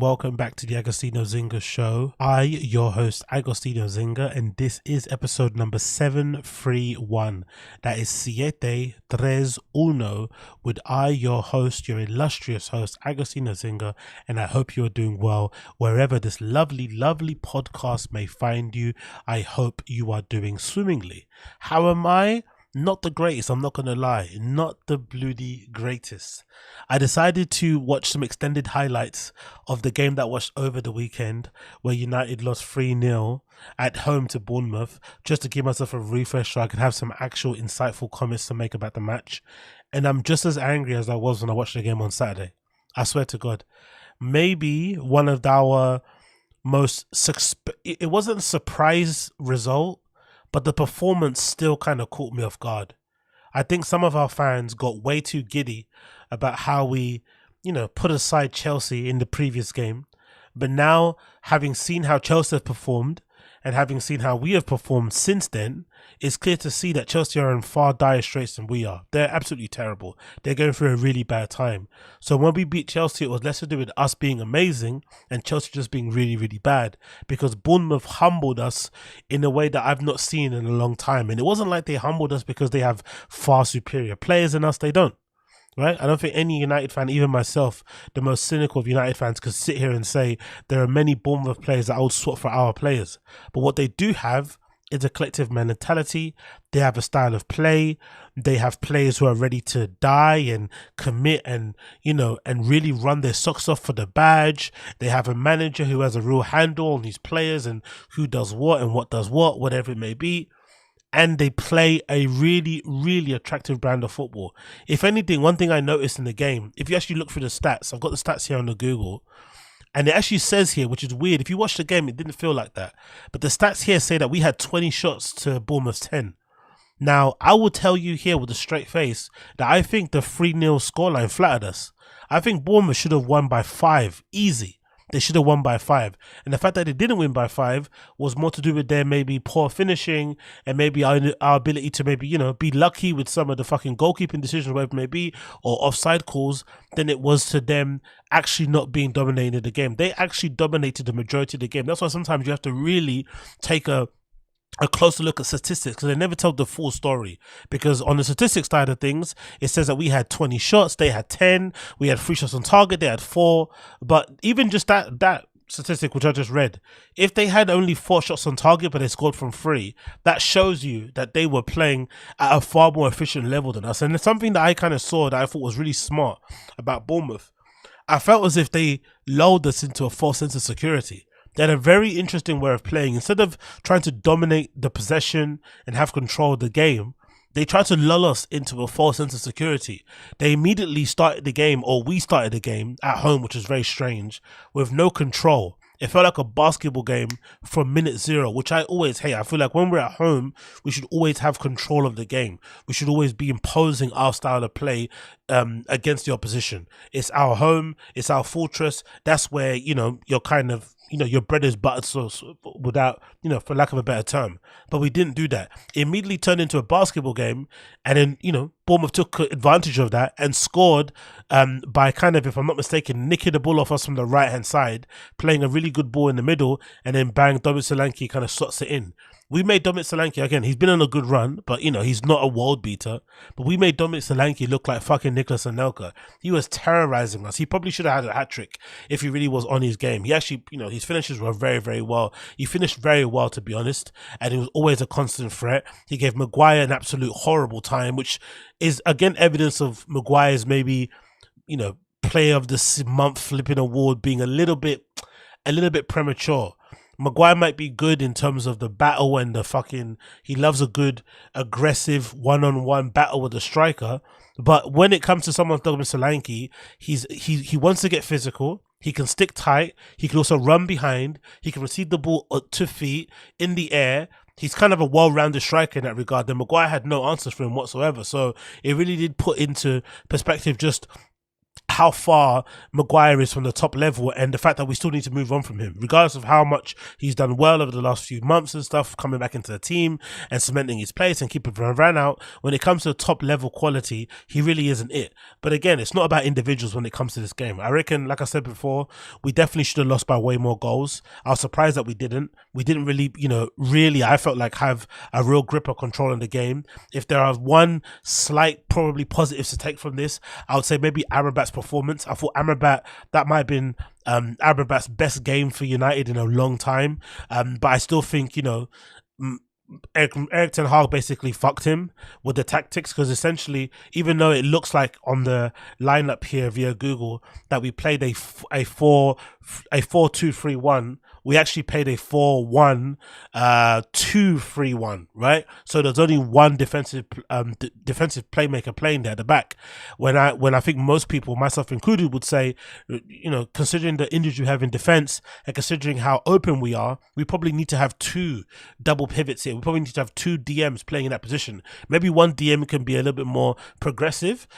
Welcome back to the Agostinho Zinga show. I, your host, Agostinho Zinga, and this is episode number 731. That is Siete Tres Uno, with I, your host, your illustrious host, Agostinho Zinga, and I hope you're doing well wherever this lovely, lovely podcast may find you. I hope you are doing swimmingly. How am I? Not the greatest, I'm not going to lie. Not the bloody greatest. I decided to watch some extended highlights of the game that I watched over the weekend where United lost 3-0 at home to Bournemouth, just to give myself a refresh so I could have some actual insightful comments to make about the match. And I'm just as angry as I was when I watched the game on Saturday. I swear to God. Maybe one of our most... It wasn't a surprise result, but the performance still kind of caught me off guard. I think some of our fans got way too giddy about how we, put aside Chelsea in the previous game. But now, having seen how Chelsea have performed and having seen how we have performed since then, it's clear to see that Chelsea are in far dire straits than we are. They're absolutely terrible. They're going through a really bad time. So when we beat Chelsea, it was less to do with us being amazing and Chelsea just being really, really bad, because Bournemouth humbled us in a way that I've not seen in a long time. And it wasn't like they humbled us because they have far superior players than us. They don't. Right? I don't think any United fan, even myself, the most cynical of United fans, could sit here and say there are many Bournemouth players that I would swap for our players. But what they do have is a collective mentality. They have a style of play. They have players who are ready to die and commit and really run their socks off for the badge. They have a manager who has a real handle on these players and who does what and what does what, whatever it may be. And they play a really, really attractive brand of football. If anything, one thing I noticed in the game, if you actually look through the stats, I've got the stats here on the Google, and it actually says here, which is weird, if you watch the game, it didn't feel like that. But the stats here say that we had 20 shots to Bournemouth's 10. Now, I will tell you here with a straight face that I think the 3-0 scoreline flattered us. I think Bournemouth should have won by 5, easy. They should have won by 5. And the fact that they didn't win by 5 was more to do with their maybe poor finishing and maybe our ability to maybe, be lucky with some of the fucking goalkeeping decisions, whatever it may be, or offside calls, than it was to them actually not being dominated the game. They actually dominated the majority of the game. That's why sometimes you have to really take a closer look at statistics, because they never tell the full story. Because on the statistics side of things, it says that we had 20 shots, they had 10, we had 3 shots on target, they had 4. But even just that statistic which I just read, if they had only 4 shots on target but they scored from 3, that shows you that they were playing at a far more efficient level than us. And it's something that I kind of saw that I thought was really smart about Bournemouth. I felt as if they lulled us into a false sense of security. They had a very interesting way of playing. Instead of trying to dominate the possession and have control of the game, they tried to lull us into a false sense of security. They immediately started the game, or we started the game at home, which was very strange, with no control. It felt like a basketball game from minute 0, which I always hate. I feel like when we're at home, we should always have control of the game. We should always be imposing our style of play against the opposition. It's our home. It's our fortress. That's where, you're kind of, your bread is buttered, so without, for lack of a better term. But we didn't do that. It immediately turned into a basketball game. And then, Bournemouth took advantage of that and scored by kind of, if I'm not mistaken, nicking the ball off us from the right-hand side, playing a really good ball in the middle, and then bang, Dominic Solanke kind of slots it in. We made Dominic Solanke, again, he's been on a good run, but, he's not a world beater. But we made Dominic Solanke look like fucking Nicolas Anelka. He was terrorizing us. He probably should have had a hat-trick if he really was on his game. He actually, his finishes were very, very well. He finished very well, to be honest, and he was always a constant threat. He gave Maguire an absolute horrible time, which is, again, evidence of Maguire's maybe, player of the month flipping award being a little bit premature. Maguire might be good in terms of the battle and the fucking, he loves a good aggressive one-on-one battle with a striker, but when it comes to someone like Dominic Solanke, he wants to get physical. He can stick tight. He can also run behind. He can receive the ball to feet in the air. He's kind of a well-rounded striker in that regard. Then Maguire had no answers for him whatsoever. So it really did put into perspective just how far Maguire is from the top level, and the fact that we still need to move on from him, regardless of how much he's done well over the last few months and stuff, coming back into the team and cementing his place and keeping Varane out. When it comes to top level quality, he really isn't it. But again, it's not about individuals when it comes to this game. I reckon, like I said before, we definitely should have lost by way more goals. I was surprised that we didn't. We didn't really, really, I felt like have a real grip or control in the game. If there are one slight, probably positives to take from this, I would say maybe Amrabat's performance. I thought Amrabat, that might have been Amrabat's best game for United in a long time. But I still think, Erik Ten Hag basically fucked him with the tactics, because essentially, even though it looks like on the lineup here via Google that we played a 4-2-3-1, we actually played a 4-1-2-3-1, right? So there's only one defensive playmaker playing there at the back. When I think most people, myself included, would say, considering the injuries we have in defense and considering how open we are, we probably need to have two double pivots here. We probably need to have two DMs playing in that position. Maybe one DM can be a little bit more progressive,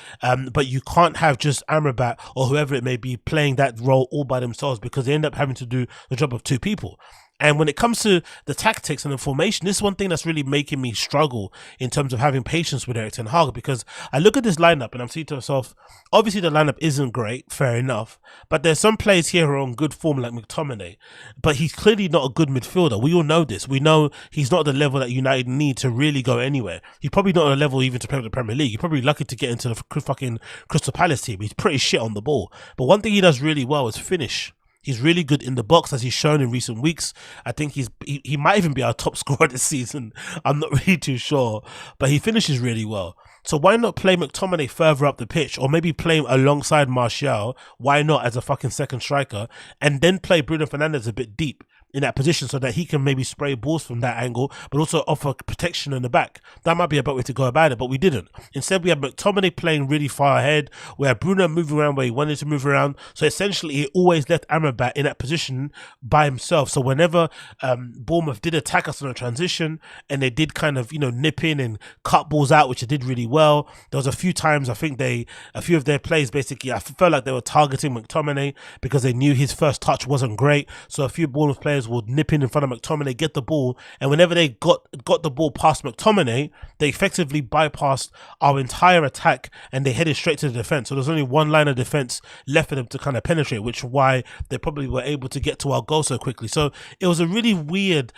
but you can't have just Amrabat or whoever it may be playing that role all by themselves, because they end up having to do the job of two people. And when it comes to the tactics and the formation, this is one thing that's really making me struggle in terms of having patience with Erik Ten Hag, because I look at this lineup and I'm saying to myself, obviously the lineup isn't great, fair enough, but there's some players here who are on good form like McTominay, but he's clearly not a good midfielder. We all know this. We know he's not the level that United need to really go anywhere. He's probably not on a level even to play with the Premier League. He's probably lucky to get into the fucking Crystal Palace team. He's pretty shit on the ball. But one thing he does really well is finish. He's really good in the box, as he's shown in recent weeks. I think he might even be our top scorer this season. I'm not really too sure, but he finishes really well. So why not play McTominay further up the pitch, or maybe play him alongside Martial? Why not as a fucking second striker, and then play Bruno Fernandes a bit deep in that position so that he can maybe spray balls from that angle, but also offer protection in the back. That might be a better way to go about it, but we didn't. Instead, we had McTominay playing really far ahead. We had Bruno moving around where he wanted to move around. So essentially, he always left Amrabat in that position by himself. So whenever Bournemouth did attack us on a transition, and they did kind of, nip in and cut balls out, which they did really well. There was a few times, I think a few of their plays, basically, I felt like they were targeting McTominay because they knew his first touch wasn't great. So a few Bournemouth players would nip in front of McTominay, get the ball, and whenever they got the ball past McTominay, they effectively bypassed our entire attack and they headed straight to the defense. So there's only one line of defense left for them to kind of penetrate, which is why they probably were able to get to our goal so quickly. So it was a really weird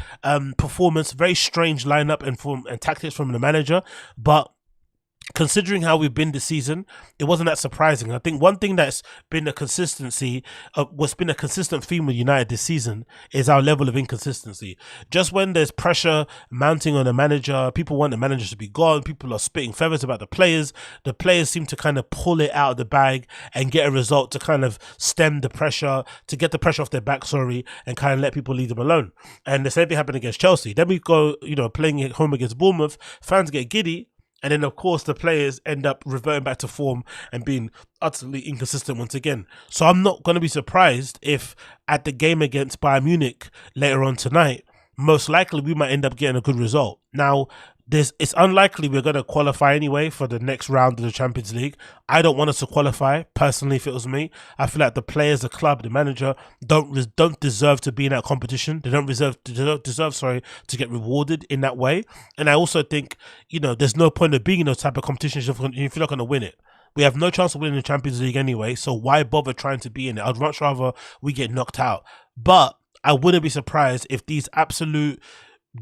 performance, very strange lineup and tactics from the manager, but considering how we've been this season, it wasn't that surprising. I think one thing that's been a consistency, what's been a consistent theme with United this season, is our level of inconsistency. Just when there's pressure mounting on the manager, people want the manager to be gone, people are spitting feathers about the players seem to kind of pull it out of the bag and get a result to kind of stem the pressure, to get the pressure off their back, and kind of let people leave them alone. And the same thing happened against Chelsea. Then we go, playing at home against Bournemouth, fans get giddy, and then, of course, the players end up reverting back to form and being utterly inconsistent once again. So I'm not going to be surprised if at the game against Bayern Munich later on tonight, most likely we might end up getting a good result. Now, it's unlikely we're going to qualify anyway for the next round of the Champions League. I don't want us to qualify, personally, if it was me. I feel like the players, the club, the manager don't deserve to be in that competition. They don't deserve to get rewarded in that way. And I also think, there's no point of being in those type of competitions if you're not going to win it. We have no chance of winning the Champions League anyway, so why bother trying to be in it? I'd much rather we get knocked out. But I wouldn't be surprised if these absolute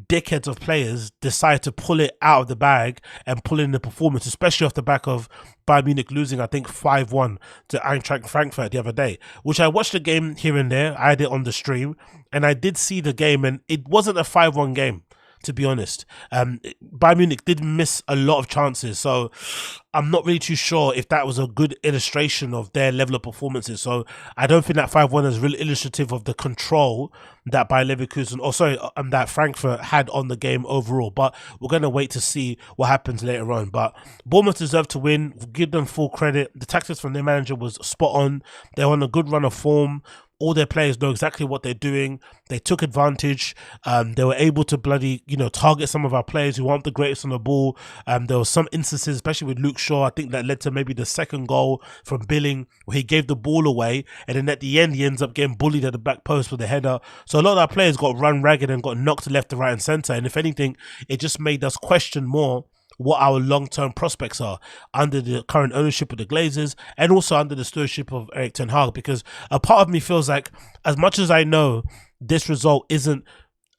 dickheads of players decide to pull it out of the bag and pull in the performance, especially off the back of Bayern Munich losing, I think, 5-1 to Eintracht Frankfurt the other day, which I watched the game here and there. I had it on the stream and I did see the game, and it wasn't a 5-1 game, to be honest. Bayern Munich did miss a lot of chances, so I'm not really too sure if that was a good illustration of their level of performances. So I don't think that 5-1 is really illustrative of the control that Bayer Leverkusen, that Frankfurt had on the game overall. But we're going to wait to see what happens later on. But Bournemouth deserved to win. We'll give them full credit. The tactics from their manager was spot on. They're on a good run of form. All their players know exactly what they're doing. They took advantage. They were able to bloody, target some of our players who aren't the greatest on the ball. There were some instances, especially with Luke Shaw, I think that led to maybe the second goal from Billing, where he gave the ball away, and then at the end he ends up getting bullied at the back post with a header. So a lot of our players got run ragged and got knocked left, right and centre. And if anything, it just made us question more what our long-term prospects are under the current ownership of the Glazers, and also under the stewardship of Erik Ten Hag. Because a part of me feels like, as much as I know this result isn't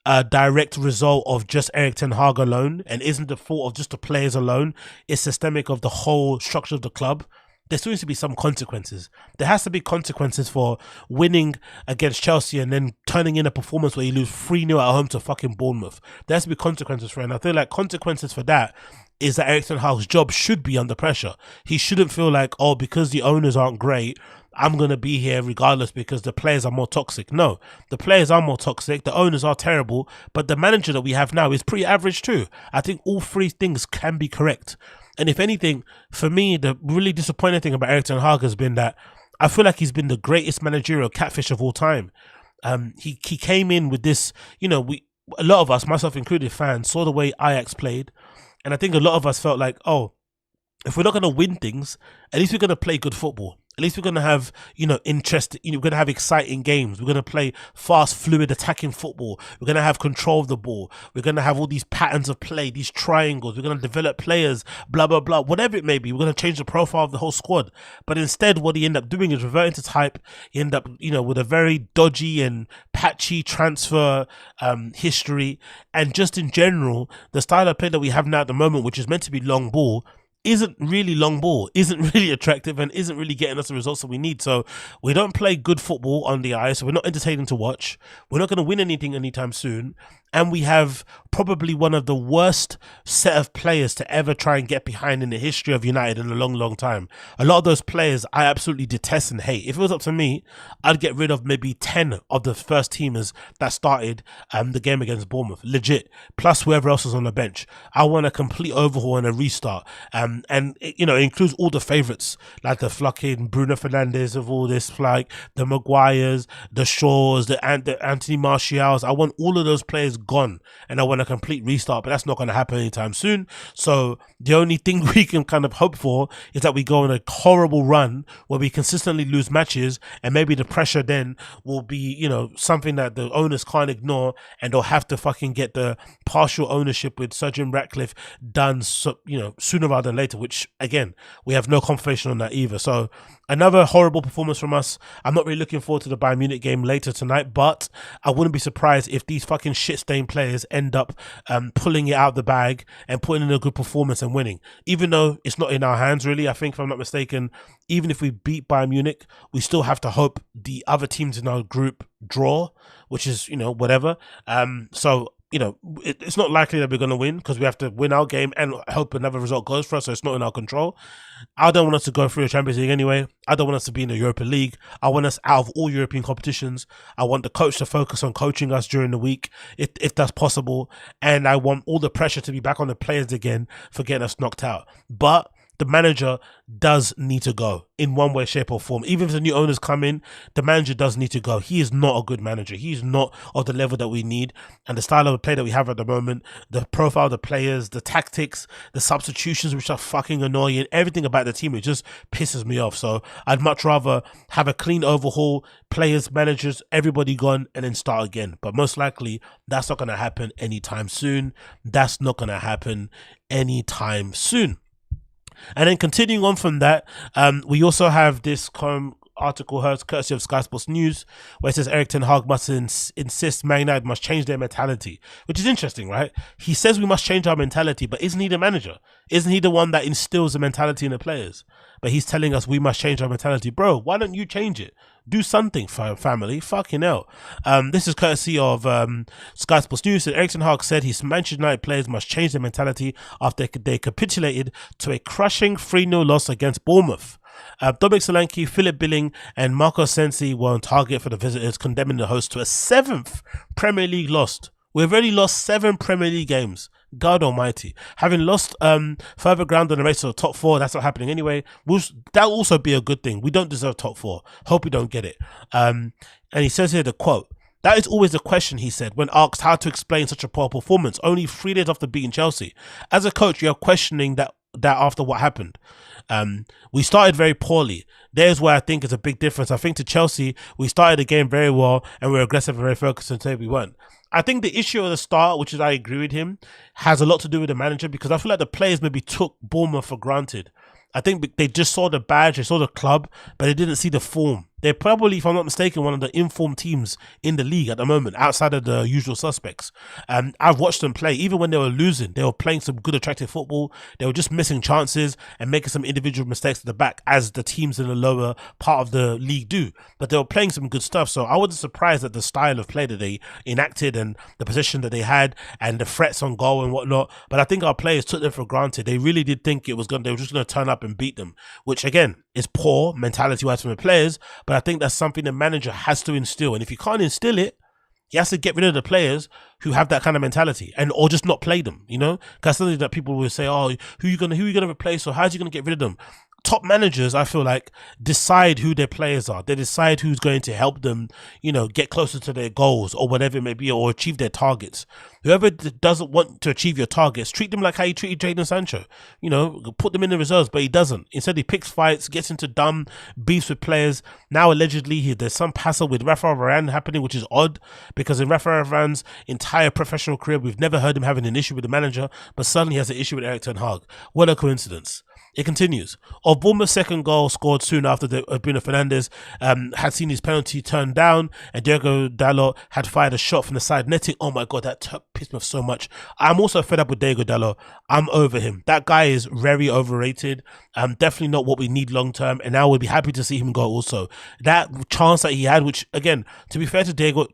a direct result of just Erik Ten Hag alone, and isn't the fault of just the players alone, it's systemic of the whole structure of the club, there still needs to be some consequences. There has to be consequences for winning against Chelsea and then turning in a performance where you lose 3-0 at home to fucking Bournemouth. There has to be consequences for it. And I feel like consequences for that is that Erik Ten Hag's job should be under pressure. He shouldn't feel like, oh, because the owners aren't great, I'm going to be here regardless because the players are more toxic. No, the players are more toxic. The owners are terrible. But the manager that we have now is pretty average too. I think all three things can be correct. And if anything, for me, the really disappointing thing about Erik Ten Hag has been that I feel like he's been the greatest managerial catfish of all time. He came in with this, a lot of us, myself included, fans, saw the way Ajax played. And I think a lot of us felt like, oh, if we're not going to win things, at least we're going to play good football. At least we're going to have, interest, we're going to have exciting games. We're going to play fast, fluid, attacking football. We're going to have control of the ball. We're going to have all these patterns of play, these triangles. We're going to develop players, blah, blah, blah, whatever it may be. We're going to change the profile of the whole squad. But instead, what he ended up doing is reverting to type. He ended up, with a very dodgy and patchy transfer history. And just in general, the style of play that we have now at the moment, which is meant to be long ball, isn't really long ball, isn't really attractive, and isn't really getting us the results that we need. So we don't play good football on the eye, so we're not entertaining to watch. We're not going to win anything anytime soon. And we have probably one of the worst set of players to ever try and get behind in the history of United in a long, long time. A lot of those players I absolutely detest and hate. If it was up to me, I'd get rid of maybe 10 of the first teamers that started the game against Bournemouth. Legit. Plus whoever else was on the bench. I want a complete overhaul and a restart. And it includes all the favourites, like the fucking Bruno Fernandes of all this, like the Maguires, the Shaws, the Anthony Martials. I want all of those players gone, and I want a complete restart, but that's not going to happen anytime soon. So the only thing we can kind of hope for is that we go on a horrible run where we consistently lose matches, and maybe the pressure then will be, something that the owners can't ignore, and they'll have to fucking get the partial ownership with Sir Jim Ratcliffe done, sooner rather than later, which again, we have no confirmation on that either. So another horrible performance from us. I'm not really looking forward to the Bayern Munich game later tonight, but I wouldn't be surprised if these fucking shit-stained players end up pulling it out of the bag and putting in a good performance and winning. Even though it's not in our hands, really, I think, if I'm not mistaken, even if we beat Bayern Munich, we still have to hope the other teams in our group draw, which is, whatever. So it's not likely that we're going to win because we have to win our game and hope another result goes for us, so it's not in our control. I don't want us to go through the Champions League anyway. I don't want us to be in the Europa League. I want us out of all European competitions. I want the coach to focus on coaching us during the week, if that's possible. And I want all the pressure to be back on the players again for getting us knocked out. But the manager does need to go in one way, shape or form. Even if the new owners come in, the manager does need to go. He is not a good manager. He's not of the level that we need. And the style of play that we have at the moment, the profile of the players, the tactics, the substitutions, which are fucking annoying, everything about the team, it just pisses me off. So I'd much rather have a clean overhaul, players, managers, everybody gone, and then start again. But most likely, that's not going to happen anytime soon. That's not going to happen anytime soon. And then continuing on from that, we also have this article heard courtesy of Sky Sports News, where it says Erik Ten Hag must insist Man United must change their mentality, which is interesting, right? He says we must change our mentality, but isn't he the manager? Isn't he the one that instills the mentality in the players? But he's telling us we must change our mentality. Bro, why don't you change it? Do something, family. Fucking hell. This is courtesy of Sky Sports News. Erik Ten Hag said his Manchester United players must change their mentality after they capitulated to a crushing 3-0 loss against Bournemouth. Dominic Solanke, Philip Billing and Marco Sensi were on target for the visitors, condemning the host to a 7th Premier League loss. We've already lost 7 Premier League games. God almighty. Having lost further ground on the race to the top 4, that's not happening anyway. That'll also be a good thing. We don't deserve top 4. Hope we don't get it. And he says here the quote, "That is always the question," he said, when asked how to explain such a poor performance only 3 days after beating Chelsea. "As a coach, you're questioning that after what happened. We started very poorly. There's where I think is a big difference. I think to Chelsea, we started the game very well and we were aggressive and very focused, and today we weren't." I think the issue of the start, which is I agree with him, has a lot to do with the manager, because I feel like the players maybe took Bournemouth for granted. I think they just saw the badge, they saw the club, but they didn't see the form. They're probably, if I'm not mistaken, one of the informed teams in the league at the moment, outside of the usual suspects. I've watched them play. Even when they were losing, they were playing some good, attractive football. They were just missing chances and making some individual mistakes at the back, as the teams in the lower part of the league do. But they were playing some good stuff. So I wasn't surprised at the style of play that they enacted and the position that they had and the threats on goal and whatnot. But I think our players took them for granted. They really did think they were just going to turn up and beat them, which again is poor mentality-wise from the players. But I think that's something the manager has to instill, and if you can't instill it, he has to get rid of the players who have that kind of mentality, or just not play them. Because something that people will say, "Oh, who you gonna replace, or how's he gonna get rid of them?" Top managers, I feel like, decide who their players are. They decide who's going to help them, get closer to their goals or whatever it may be, or achieve their targets. Whoever doesn't want to achieve your targets, treat them like how you treated Jadon Sancho. Put them in the reserves, but he doesn't. Instead, he picks fights, gets into dumb beefs with players. Now, allegedly, there's some hassle with Rafael Varane happening, which is odd, because in Rafael Varane's entire professional career, we've never heard him having an issue with the manager, but suddenly he has an issue with Erik Ten Hag. What a coincidence. It continues. Of Bournemouth's second goal, scored soon after Bruno Fernandes had seen his penalty turned down, and Diogo Dalot had fired a shot from the side netting. Oh my God, that pissed me off so much. I'm also fed up with Diogo Dalot. I'm over him. That guy is very overrated. Definitely not what we need long term, and now we'll be happy to see him go also. That chance that he had, which again, to be fair to Diogo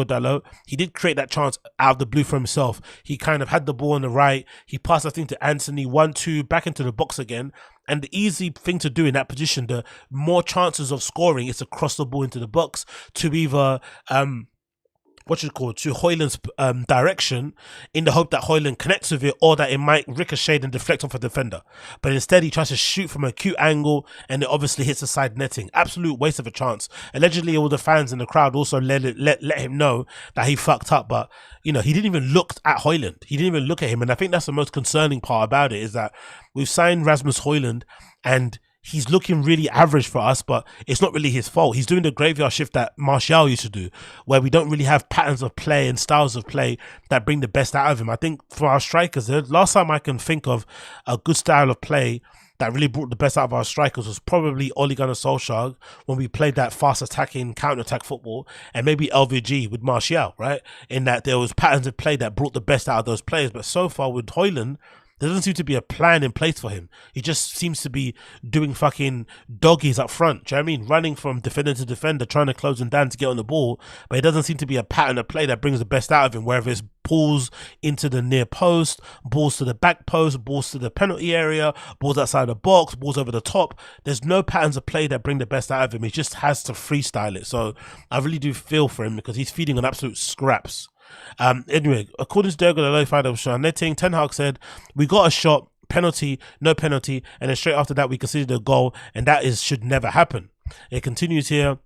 Dalot, he did create that chance out of the blue for himself. He kind of had the ball on the right. He passed that thing to Anthony, 1-2, back into the box again. And the easy thing to do in that position, the more chances of scoring is to cross the ball into the box to either to Højlund's direction, in the hope that Højlund connects with it, or that it might ricochet and deflect off a defender. But instead, he tries to shoot from a cute angle, and it obviously hits the side netting. Absolute waste of a chance. Allegedly, all the fans in the crowd also let him know that he fucked up, but he didn't even look at Højlund. He didn't even look at him, and I think that's the most concerning part about it, is that we've signed Rasmus Højlund, and he's looking really average for us, but it's not really his fault. He's doing the graveyard shift that Martial used to do, where we don't really have patterns of play and styles of play that bring the best out of him. I think for our strikers, the last time I can think of a good style of play that really brought the best out of our strikers was probably Ole Gunnar Solskjaer, when we played that fast attacking counter-attack football, and maybe LVG with Martial, right? In that there was patterns of play that brought the best out of those players. But so far with Højlund, there doesn't seem to be a plan in place for him. He just seems to be doing fucking doggies up front. Do you know what I mean? Running from defender to defender, trying to close him down to get on the ball. But it doesn't seem to be a pattern of play that brings the best out of him, whether it's balls into the near post, balls to the back post, balls to the penalty area, balls outside the box, balls over the top. There's no patterns of play that bring the best out of him. He just has to freestyle it. So I really do feel for him, because he's feeding on absolute scraps. Anyway, according to Diogo Dalot, netting, Ten Hag said, "We got a shot, penalty, no penalty, and then straight after that we conceded a goal, and that should never happen." It continues here.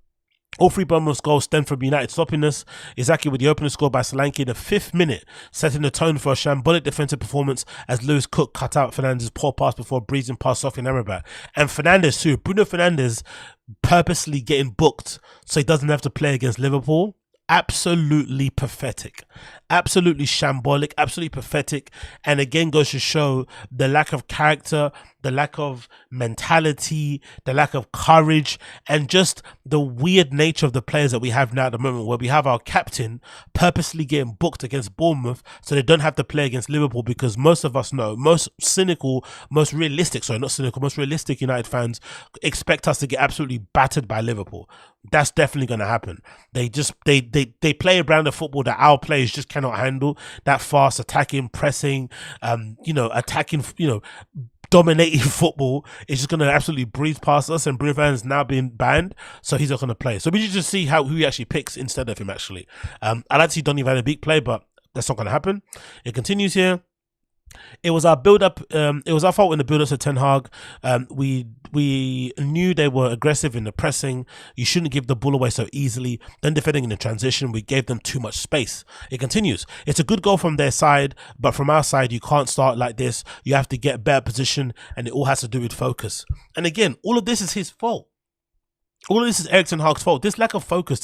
All 3 Bournemouth goals stem from United sloppiness. Izaki with the opener score by Solanke in the 5th minute, setting the tone for a shambolic defensive performance as Lewis Cook cut out Fernandes' poor pass before breezing past Sofian Amrabat. And Fernandes too, Bruno Fernandes purposely getting booked so he doesn't have to play against Liverpool. Absolutely pathetic, absolutely shambolic, absolutely pathetic, and again goes to show the lack of character, the lack of mentality, the lack of courage, and just the weird nature of the players that we have now at the moment, where we have our captain purposely getting booked against Bournemouth so they don't have to play against Liverpool, because most of us know, most realistic United fans expect us to get absolutely battered by Liverpool. That's definitely going to happen. They play a brand of football that our players just cannot handle. That fast attacking, pressing, dominating football is just going to absolutely breeze past us, and Bruno Fernandes now being banned, so he's not going to play. So we need to see who he actually picks instead of him, actually. I'd like to see Donny van de Beek play, but that's not going to happen. It continues here. It was our build up. It was our fault in the build up to Ten Hag. We knew they were aggressive in the pressing. You shouldn't give the ball away so easily. Then defending in the transition, we gave them too much space. It continues. It's a good goal from their side, but from our side, you can't start like this. You have to get better position, and it all has to do with focus. And again, all of this is his fault. All of this is Erik Ten Hag's fault. This lack of focus,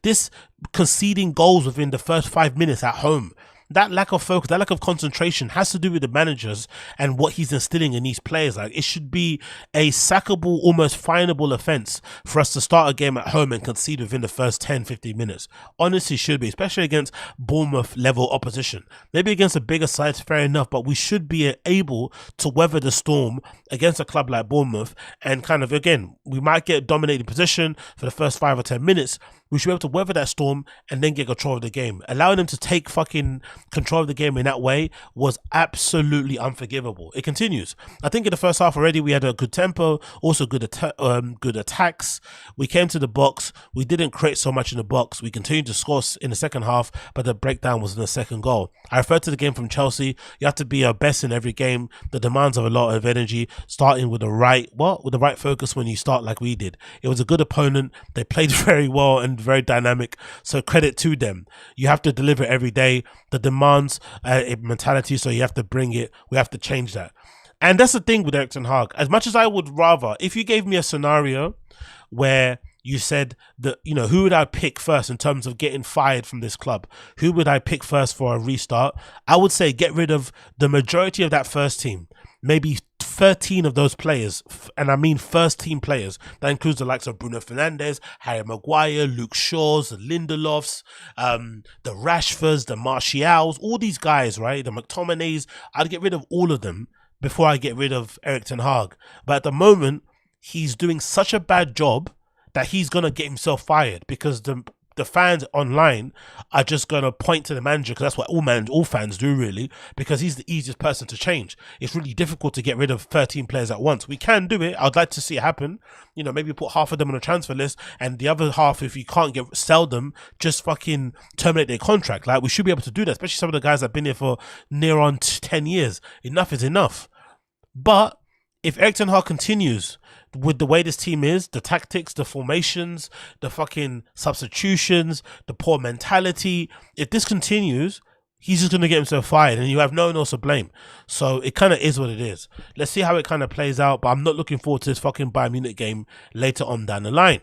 this conceding goals within the first 5 minutes at home. That lack of focus, that lack of concentration has to do with the managers and what he's instilling in these players. Like, it should be a sackable, almost finable offence for us to start a game at home and concede within the first 10, 15 minutes. Honestly, should be, especially against Bournemouth level opposition. Maybe against a bigger side, fair enough, but we should be able to weather the storm against a club like Bournemouth and kind of, again, we might get dominating position for the first 5 or 10 minutes. We should be able to weather that storm and then get control of the game. Allowing them to take fucking control of the game in that way was absolutely unforgivable. It continues. I think in the first half already, we had a good tempo, also good attacks. We came to the box. We didn't create so much in the box. We continued to score in the second half, but the breakdown was in the second goal. I referred to the game from Chelsea. You have to be our best in every game. The demands of a lot of energy, starting with the right focus when you start like we did. It was a good opponent. They played very well and very dynamic, so credit to them. You have to deliver every day. The demands a mentality, so you have to bring it. We have to change that. And that's the thing with Erik Ten Hag. As much as I would rather, if you gave me a scenario where you said that, you know, who would I pick first in terms of getting fired from this club? Who would I pick first for a restart? I would say get rid of the majority of that first team. Maybe 13 of those players, and I mean first team players. That includes the likes of Bruno Fernandes, Harry Maguire, Luke Shaws, the Lindelofs, the Rashfords, the Martials, all these guys, right? The McTominays. I'd get rid of all of them before I get rid of Erik Ten Hag. But at the moment, he's doing such a bad job that he's going to get himself fired, because the fans online are just going to point to the manager, because that's what all fans do, really, because he's the easiest person to change. It's really difficult to get rid of 13 players at once. We can do it. I'd like to see it happen. You know, maybe put half of them on a transfer list, and the other half, if you can't sell them, just fucking terminate their contract. Like, we should be able to do that, especially some of the guys that have been here for near on 10 years. Enough is enough. But if Erik Ten Hag continues with the way this team is, the tactics, the formations, the fucking substitutions, the poor mentality, if this continues, he's just going to get himself fired, and you have no one else to blame. So it kind of is what it is. Let's see how it kind of plays out, but I'm not looking forward to this fucking Bayern Munich game later on down the line.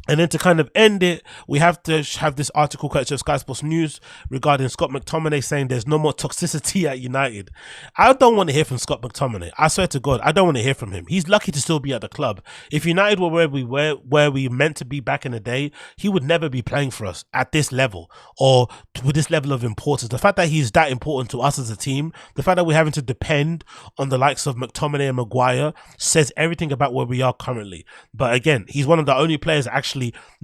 And then to kind of end it, we have to have this article courtesy of Sky Sports News regarding Scott McTominay saying there's no more toxicity at United. I don't want to hear from Scott McTominay. I swear to God, I don't want to hear from him. He's lucky to still be at the club. If United were where we meant to be back in the day, he would never be playing for us at this level or with this level of importance. The fact that he's that important to us as a team, the fact that we're having to depend on the likes of McTominay and Maguire says everything about where we are currently. But again, he's one of the only players that actually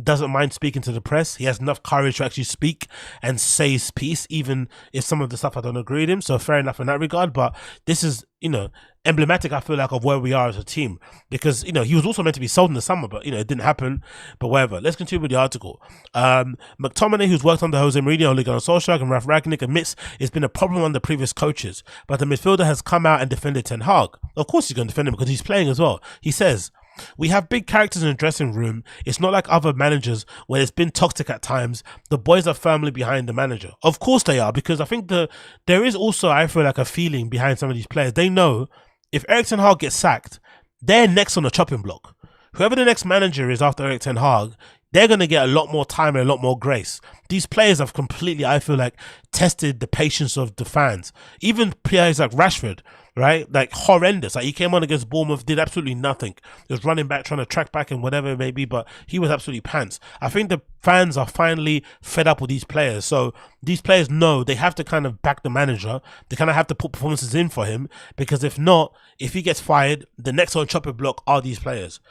doesn't mind speaking to the press. He has enough courage to actually speak and say his piece, even if some of the stuff I don't agree with him. So fair enough in that regard. But this is, you know, emblematic, I feel like, of where we are as a team, because, you know, he was also meant to be sold in the summer, but, you know, it didn't happen. But whatever. Let's continue with the article. McTominay, who's worked under Jose Mourinho, Ole Gunnar Solskjaer and Ralf Rangnick, admits it's been a problem under previous coaches, but the midfielder has come out and defended Ten Hag. Of course he's going to defend him because he's playing as well. He says, "We have big characters in the dressing room. It's not like other managers where it's been toxic at times. The boys are firmly behind the manager." Of course they are, because I think there is also, I feel like, a feeling behind some of these players. They know if Erik Ten Hag gets sacked, they're next on the chopping block. Whoever the next manager is after Erik Ten Hag, they're going to get a lot more time and a lot more grace. These players have completely, I feel like, tested the patience of the fans. Even players like Rashford, right? Like, horrendous. Like, he came on against Bournemouth, did absolutely nothing. He was running back, trying to track back and whatever it may be, but he was absolutely pants. I think the fans are finally fed up with these players. So these players know they have to kind of back the manager. They kind of have to put performances in for him, because if not, if he gets fired, the next on chopping block are these players.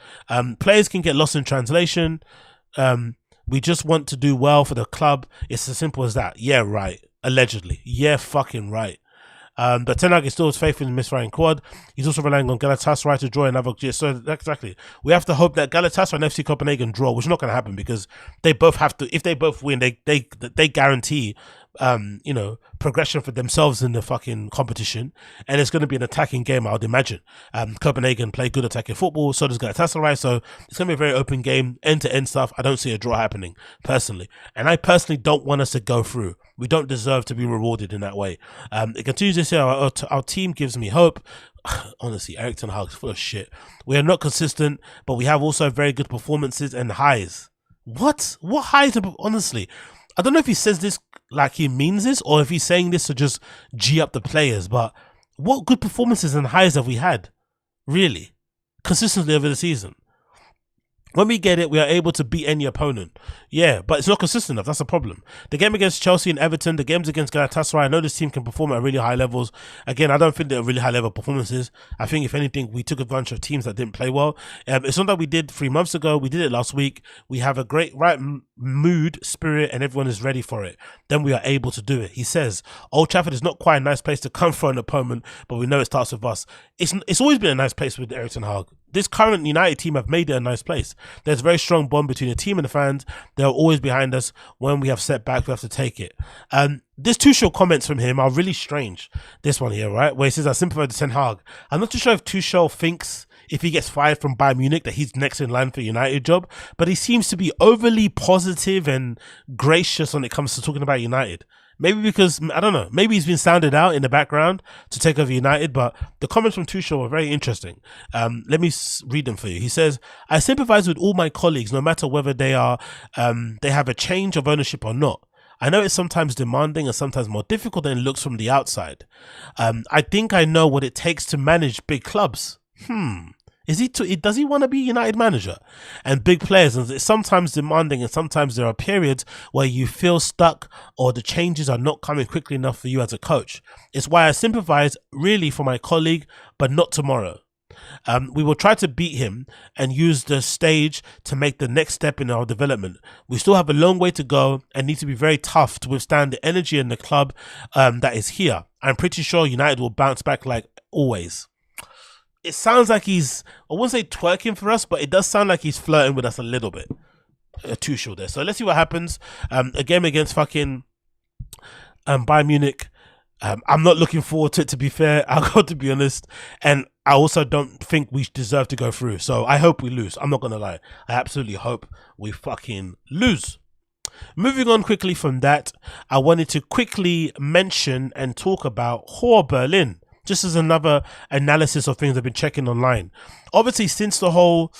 Players can get lost in translation. We just want to do well for the club. It's as simple as that. Yeah, right. Allegedly. Yeah, fucking right. But Ten Hag is still faithful in misfiring quad. He's also relying on Galatasaray to draw another. So exactly, we have to hope that Galatasaray and FC Copenhagen draw, which is not going to happen, because they both have to. If they both win, they guarantee progression for themselves in the fucking competition, and it's going to be an attacking game, I would imagine. Copenhagen play good attacking football, so does Galatasaray, so it's going to be a very open game, end-to-end stuff. I don't see a draw happening, personally. And I personally don't want us to go through. We don't deserve to be rewarded in that way. It continues to say, our team gives me hope. Honestly, Erik Ten Hag is full of shit. We are not consistent, but we have also very good performances and highs. What highs? Honestly, I don't know if he says this like he means this, or if he's saying this to just G up the players, but what good performances and highs have we had? Really? Consistently over the season. When we get it, we are able to beat any opponent. Yeah, but it's not consistent enough. That's the problem. The game against Chelsea and Everton, the games against Galatasaray, I know this team can perform at really high levels. Again, I don't think they're really high level performances. I think, if anything, we took advantage of teams that didn't play well. It's not that we did 3 months ago. We did it last week. We have a great mood, spirit, and everyone is ready for it. Then we are able to do it. He says, Old Trafford is not quite a nice place to come for an opponent, but we know it starts with us. It's always been a nice place with Erik Ten Hag. This current United team have made it a nice place. There's a very strong bond between the team and the fans. They're always behind us. When we have setbacks, we have to take it. This Tuchel comments from him are really strange. This one here, right? Where he says, I sympathize with Ten Hag. I'm not too sure if Tuchel thinks if he gets fired from Bayern Munich that he's next in line for United job, but he seems to be overly positive and gracious when it comes to talking about United. Maybe because, I don't know, maybe he's been sounded out in the background to take over United, but the comments from Tuchel are very interesting. Let me read them for you. He says, I sympathize with all my colleagues, no matter whether they are, they have a change of ownership or not. I know it's sometimes demanding and sometimes more difficult than it looks from the outside. I think I know what it takes to manage big clubs. Does he want to be United manager? And big players, and it's sometimes demanding, and sometimes there are periods where you feel stuck or the changes are not coming quickly enough for you as a coach. It's why I sympathize really for my colleague, but not tomorrow. We will try to beat him and use the stage to make the next step in our development. We still have a long way to go and need to be very tough to withstand the energy in the club that is here. I'm pretty sure United will bounce back like always. It sounds like he's, I wouldn't say twerking for us, but it does sound like he's flirting with us a little bit. Tuchel there. So let's see what happens. A game against fucking Bayern Munich. I'm not looking forward to it, to be fair. I've got to be honest. And I also don't think we deserve to go through. So I hope we lose. I'm not going to lie. I absolutely hope we fucking lose. Moving on quickly from that, I wanted to quickly mention and talk about HÖR Berlin. Just as another analysis of things I've been checking online. Obviously, since the whole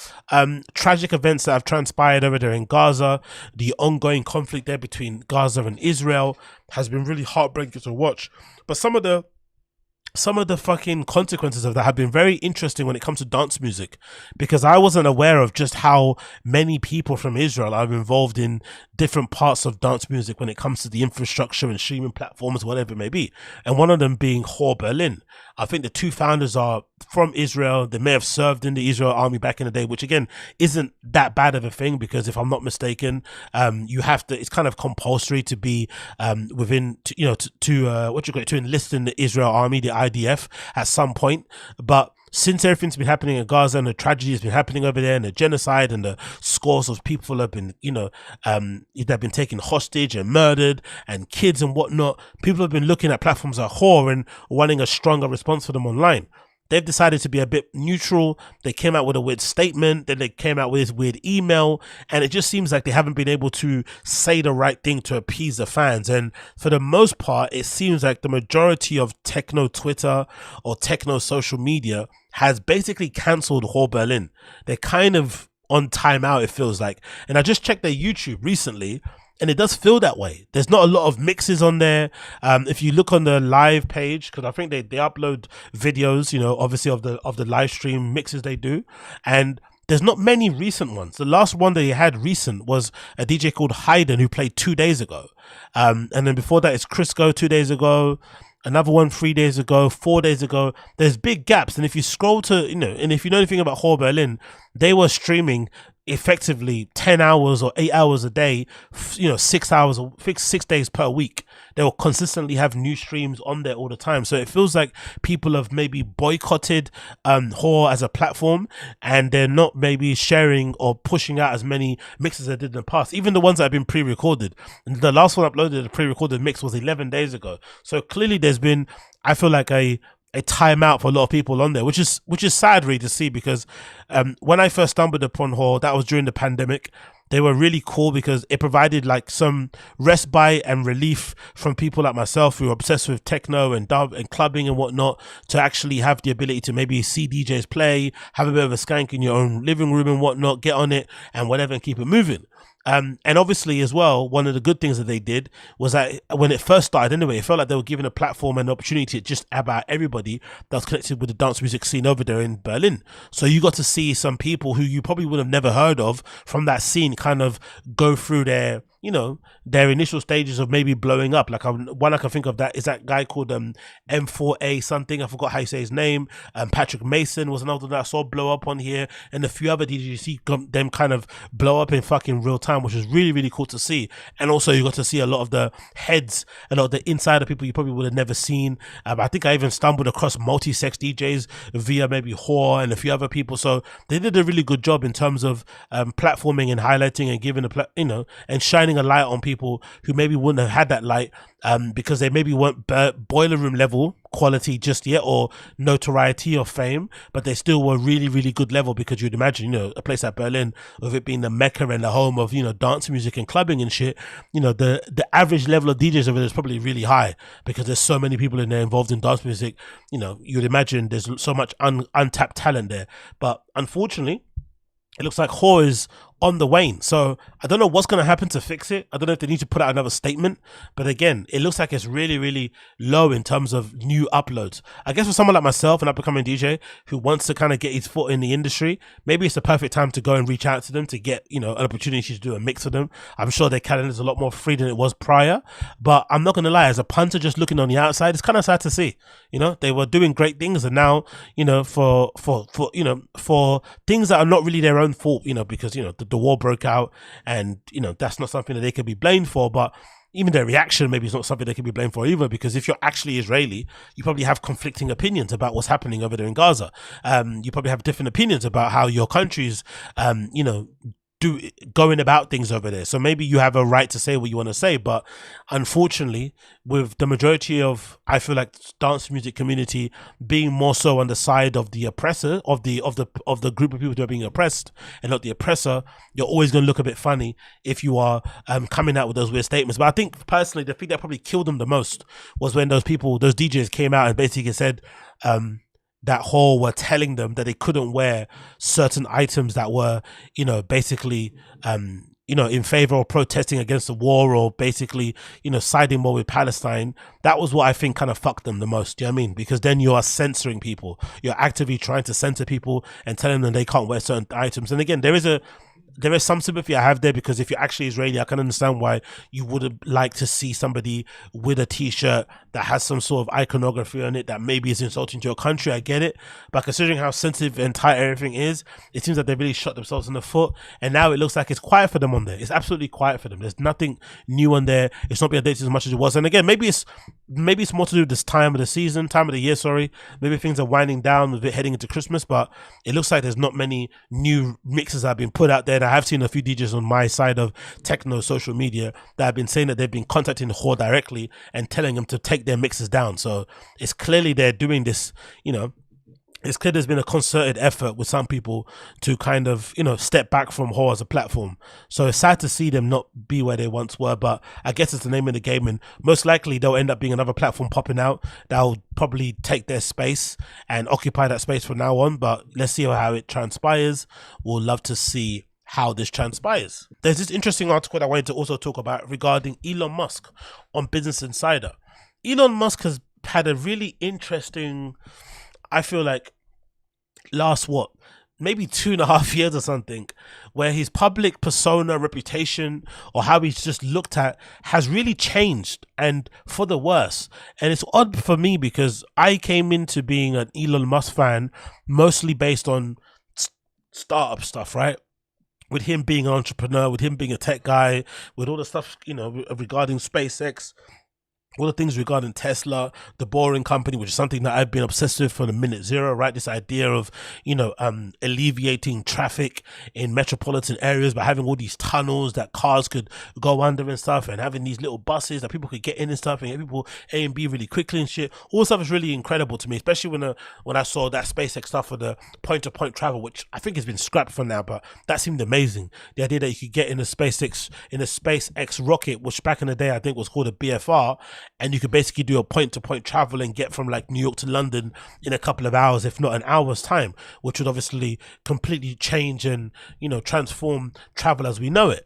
tragic events that have transpired over there in Gaza, the ongoing conflict there between Gaza and Israel has been really heartbreaking to watch. But some of the fucking consequences of that have been very interesting when it comes to dance music, because I wasn't aware of just how many people from Israel are involved in different parts of dance music when it comes to the infrastructure and streaming platforms, whatever it may be. And one of them being HÖR Berlin. I think the two founders are from Israel. They may have served in the Israel army back in the day, which again isn't that bad of a thing, because if I'm not mistaken, you have to, it's kind of compulsory to be within, to enlist in the Israel army, the IDF, at some point. But since everything's been happening in Gaza and the tragedy has been happening over there and the genocide and the scores of people have been, they've been taken hostage and murdered and kids and whatnot, people have been looking at platforms like HÖR and wanting a stronger response for them online. They've decided to be a bit neutral. They came out with a weird statement, then they came out with this weird email, and it just seems like they haven't been able to say the right thing to appease the fans. And for the most part, it seems like the majority of techno Twitter or techno social media has basically cancelled HÖR Berlin. They're kind of on timeout, it feels like. And I just checked their YouTube recently, and it does feel that way. There's not a lot of mixes on there. If you look on the live page, because I think they upload videos, obviously of the live stream mixes they do, and there's not many recent ones. The last one they had recent was a DJ called Hayden who played 2 days ago, and then before that it's Crisco 2 days ago. Another one 3 days ago, 4 days ago. There's big gaps, and if you scroll to, and if you know anything about HÖR Berlin, they were streaming effectively 10 hours or 8 hours a day, 6 hours, 6 days per week. They will consistently have new streams on there all the time. So it feels like people have maybe boycotted HÖR as a platform, and they're not maybe sharing or pushing out as many mixes as they did in the past. Even the ones that have been pre-recorded. The last one uploaded, the pre-recorded mix, was 11 days ago. So clearly there's been, I feel like, a timeout for a lot of people on there, which is sad really to see, because when I first stumbled upon HÖR, that was during the pandemic. They were really cool because it provided like some respite and relief from people like myself who are obsessed with techno and dub and clubbing and whatnot, to actually have the ability to maybe see DJs play, have a bit of a skank in your own living room and whatnot, get on it and whatever and keep it moving. And obviously as well, one of the good things that they did was that when it first started anyway, it felt like they were giving a platform and an opportunity to just about everybody that was connected with the dance music scene over there in Berlin. So you got to see some people who you probably would have never heard of from that scene kind of go through their initial stages of maybe blowing up. Like one I can think of that is that guy called M4A something, I forgot how you say his name. Patrick Mason was another that I saw blow up on here, and a few other DJs you see them kind of blow up in fucking real time, which is really, really cool to see. And also you got to see a lot of the heads, a lot of the insider people you probably would have never seen. I think I even stumbled across multi-sex DJs via maybe HÖR and a few other people. So they did a really good job in terms of platforming and highlighting and giving and shining a light on people who maybe wouldn't have had that light because they maybe weren't boiler room level quality just yet, or notoriety or fame, but they still were really, really good level, because you'd imagine, a place like Berlin, with it being the mecca and the home of, dance music and clubbing and shit, the average level of DJs over there is probably really high, because there's so many people in there involved in dance music. You'd imagine there's so much untapped talent there. But unfortunately, it looks like HÖR is on the wane. So I don't know what's going to happen to fix it. I don't know if they need to put out another statement, but again, it looks like it's really, really low in terms of new uploads. I guess for someone like myself, an up-and-coming DJ who wants to kind of get his foot in the industry, maybe it's the perfect time to go and reach out to them to get, an opportunity to do a mix with them. I'm sure their calendar is a lot more free than it was prior, but I'm not going to lie, as a punter just looking on the outside, it's kind of sad to see. They were doing great things, and now, for things that are not really their own fault, because, the war broke out, and that's not something that they could be blamed for. But even their reaction maybe is not something they can be blamed for either, because if you're actually Israeli, you probably have conflicting opinions about what's happening over there in Gaza. You probably have different opinions about how your country's going about things over there. So maybe you have a right to say what you want to say, but unfortunately, with the majority of, I feel like, dance music community being more so on the side of the oppressor, of the group of people who are being oppressed and not the oppressor, you're always going to look a bit funny if you are coming out with those weird statements. But I think personally, the thing that probably killed them the most was when those DJs came out and basically said that HÖR were telling them that they couldn't wear certain items that were, basically, in favor of protesting against the war, or basically, siding more with Palestine. That was what I think kind of fucked them the most. Do you know what I mean? Because then you are censoring people. You're actively trying to censor people and telling them they can't wear certain items. And again, there is some sympathy I have there, because if you're actually Israeli, I can understand why you would like to see somebody with a t-shirt that has some sort of iconography on it that maybe is insulting to your country. I get it, but considering how sensitive and tight everything is, it seems that they really shot themselves in the foot, and now it looks like it's quiet for them on there. It's absolutely quiet for them. There's nothing new on there. It's not being updated as much as it was. And again, maybe it's more to do with this time of the year, sorry. Maybe things are winding down with it heading into Christmas, but it looks like there's not many new mixes that have been put out there. I have seen a few DJs on my side of techno social media that have been saying that they've been contacting HÖR directly and telling them to take their mixes down. So it's clearly they're doing this, it's clear there's been a concerted effort with some people to kind of, step back from HÖR as a platform. So it's sad to see them not be where they once were, but I guess it's the name of the game, and most likely they'll end up being another platform popping out that'll probably take their space and occupy that space from now on. But let's see how it transpires. We'll love to see how this transpires. There's this interesting article that I wanted to also talk about regarding Elon Musk on Business Insider. Elon Musk has had a really interesting, I feel like, last maybe 2.5 years or something, where his public persona, reputation, or how he's just looked at has really changed, and for the worse. And it's odd for me because I came into being an Elon Musk fan mostly based on startup stuff, right? with him being an entrepreneur, with him being a tech guy, with all the stuff, you know, regarding SpaceX, all the things regarding Tesla, the Boring Company, which is something that I've been obsessed with from the minute zero, right? This idea of, you know, alleviating traffic in metropolitan areas by having all these tunnels that cars could go under and stuff, and having these little buses that people could get in and stuff, and get people A and B really quickly and shit. All stuff is really incredible to me, especially when I saw that SpaceX stuff for the point-to-point travel, which I think has been scrapped for now, but that seemed amazing. The idea that you could get in a SpaceX rocket, which back in the day I think was called a BFR, and you could basically do a point-to-point travel and get from like New York to London in a couple of hours, if not an hour's time, which would obviously completely change and, you know, transform travel as we know it.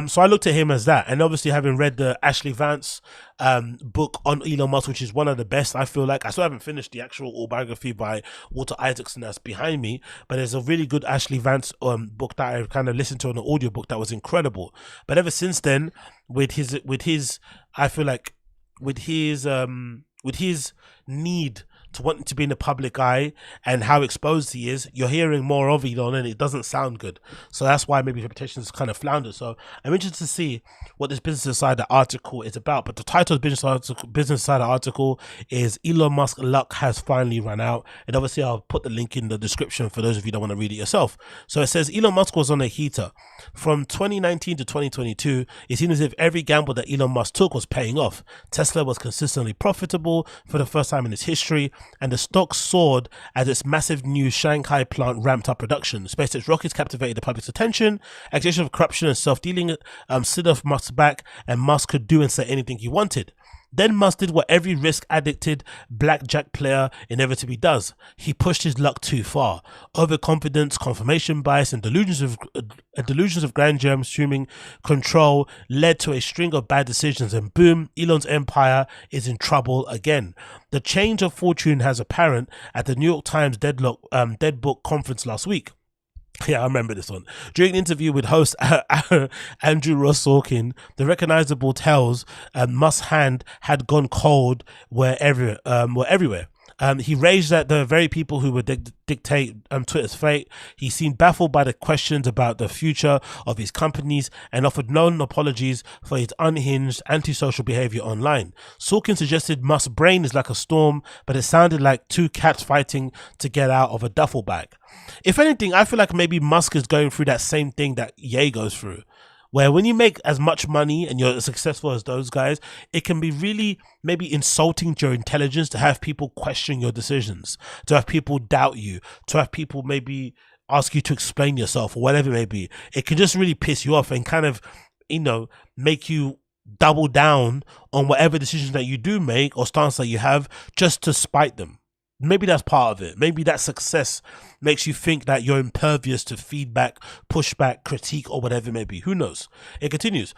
So I looked at him as that, and obviously having read the Ashley Vance book on Elon Musk, which is one of the best, I feel like. I still haven't finished the actual autobiography by Walter Isaacson that's behind me, but there's a really good Ashley Vance book that I kind of listened to on the audiobook that was incredible. But ever since then, with his I feel like with his need to want to be in the public eye and how exposed he is, you're hearing more of Elon, and it doesn't sound good. So that's why maybe his reputation is kind of floundered. So I'm interested to see what this Business Insider article is about. But the title of the Business Insider article is Elon Musk luck has finally run out. And obviously I'll put the link in the description for those of you that want to read it yourself. So it says Elon Musk was on a heater. From 2019 to 2022, it seemed as if every gamble that Elon Musk took was paying off. Tesla was consistently profitable for the first time in its history, and the stock soared as its massive new Shanghai plant ramped up production. SpaceX rockets captivated the public's attention. Accusations of corruption and self-dealing slid off Musk's back, and Musk could do and say anything he wanted. Then Musk did what every risk-addicted blackjack player inevitably does. He pushed his luck too far. Overconfidence, confirmation bias, and delusions of grandeur and assuming control led to a string of bad decisions, and boom, Elon's empire is in trouble again. The change of fortune has apparent at the New York Times Dead Book Conference last week. Yeah, I remember this one. During an interview with host Andrew Ross Sorkin, the recognizable tells Musk's hand had gone cold were everywhere. He raged at the very people who would dictate Twitter's fate. He seemed baffled by the questions about the future of his companies and offered no apologies for his unhinged, antisocial behavior online. Sorkin suggested Musk's brain is like a storm, but it sounded like two cats fighting to get out of a duffel bag. If anything, I feel like maybe Musk is going through that same thing that Ye goes through, where when you make as much money and you're as successful as those guys, it can be really maybe insulting to your intelligence to have people question your decisions, to have people doubt you, to have people maybe ask you to explain yourself or whatever it may be. It can just really piss you off and kind of, you know, make you double down on whatever decisions that you do make or stance that you have just to spite them. Maybe that's part of it. Maybe that success makes you think that you're impervious to feedback, pushback, critique, or whatever it may be. Who knows? It continues.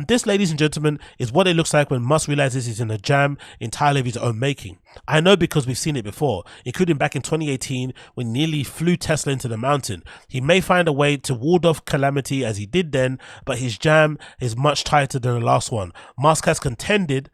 This, ladies and gentlemen, is what it looks like when Musk realizes he's in a jam entirely of his own making. I know because we've seen it before, including back in 2018 when he nearly flew Tesla into the mountain. He may find a way to ward off calamity as he did then, but his jam is much tighter than the last one. Musk has contended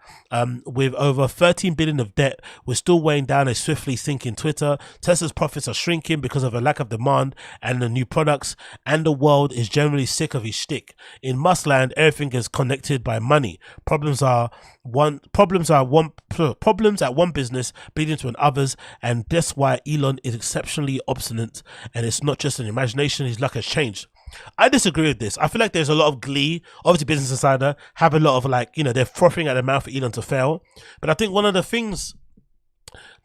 with over 13 billion of debt. We're still weighing down a swiftly sinking Twitter. Tesla's profits are shrinking because of a lack of demand and the new products, and the world is generally sick of his shtick. In Muskland, everything is connected by money. Problems at one business bleed into others, and that's why Elon is exceptionally obstinate, and it's not just an imagination. His luck has changed. I disagree with this. I feel like there's a lot of glee. Obviously, Business Insider have a lot of, like, you know, they're frothing at the mouth for Elon to fail. But I think one of the things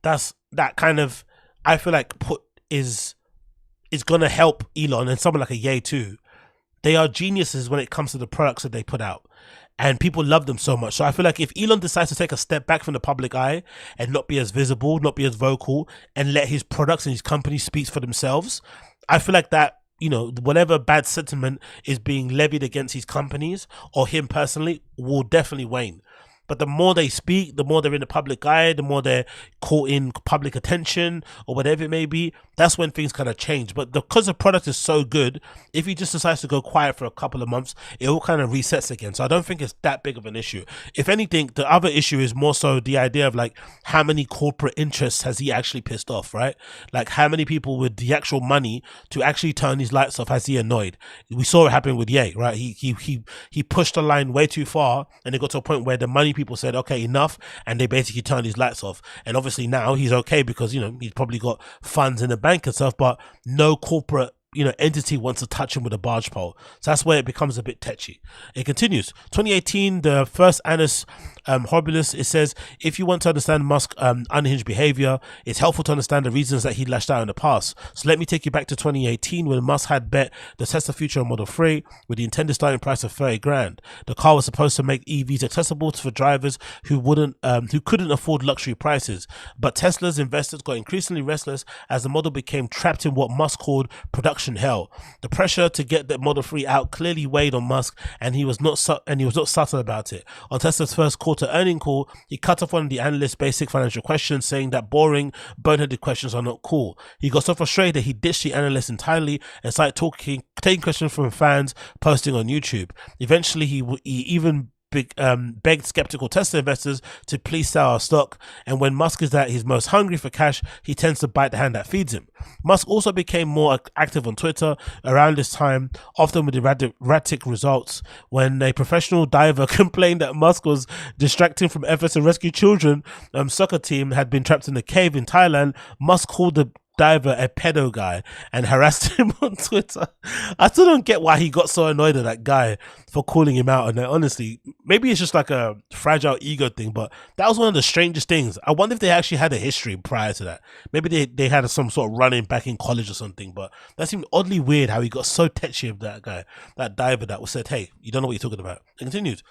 that kind of, I feel like is gonna help Elon and someone like a Ye too. They are geniuses when it comes to the products that they put out, and people love them so much. So I feel like if Elon decides to take a step back from the public eye and not be as visible, not be as vocal, and let his products and his company speak for themselves, I feel like that, you know, whatever bad sentiment is being levied against his companies or him personally will definitely wane. But the more they speak, the more they're in the public eye, the more they're caught in public attention or whatever it may be, that's when things kind of change. But because the product is so good, if he just decides to go quiet for a couple of months, it all kind of resets again. So I don't think it's that big of an issue. If anything, the other issue is more so the idea of like how many corporate interests has he actually pissed off, right? Like how many people with the actual money to actually turn his lights off has he annoyed? We saw it happen with Ye, right? He pushed the line way too far, and it got to a point where the money people said, okay, enough, and they basically turned his lights off. And obviously now he's okay because, you know, he's probably got funds in the bank and stuff, but no corporate, you know, entity wants to touch him with a barge pole. So that's where it becomes a bit tetchy. It continues. 2018, the first annus horribilis, it says, if you want to understand Musk's unhinged behavior, it's helpful to understand the reasons that he lashed out in the past. So let me take you back to 2018 when Musk had bet the Tesla future on Model 3 with the intended starting price of 30 grand. The car was supposed to make EVs accessible for drivers who couldn't afford luxury prices. But Tesla's investors got increasingly restless as the model became trapped in what Musk called production hell. The pressure to get the Model 3 out clearly weighed on Musk, and he was not subtle about it. On Tesla's first quarter earning call, he cut off one of the analyst's basic financial questions, saying that boring, boneheaded questions are not cool. He got so frustrated that he ditched the analyst entirely and started taking questions from fans, posting on YouTube. Eventually, he even begged skeptical Tesla investors to please sell our stock, and when Musk is at his most hungry for cash, he tends to bite the hand that feeds him. Musk also became more active on Twitter around this time, often with erratic results. When a professional diver complained that Musk was distracting from efforts to rescue children, soccer team had been trapped in a cave in Thailand, Musk called the diver a pedo guy and harassed him on Twitter. I still don't get why he got so annoyed at that guy for calling him out. And honestly, maybe it's just like a fragile ego thing, but that was one of the strangest things. I wonder if they actually had a history prior to that. Maybe they had some sort of run-in back in college or something, but that seemed oddly weird how he got so touchy of that guy, that diver that was said, hey, you don't know what you're talking about. It continues.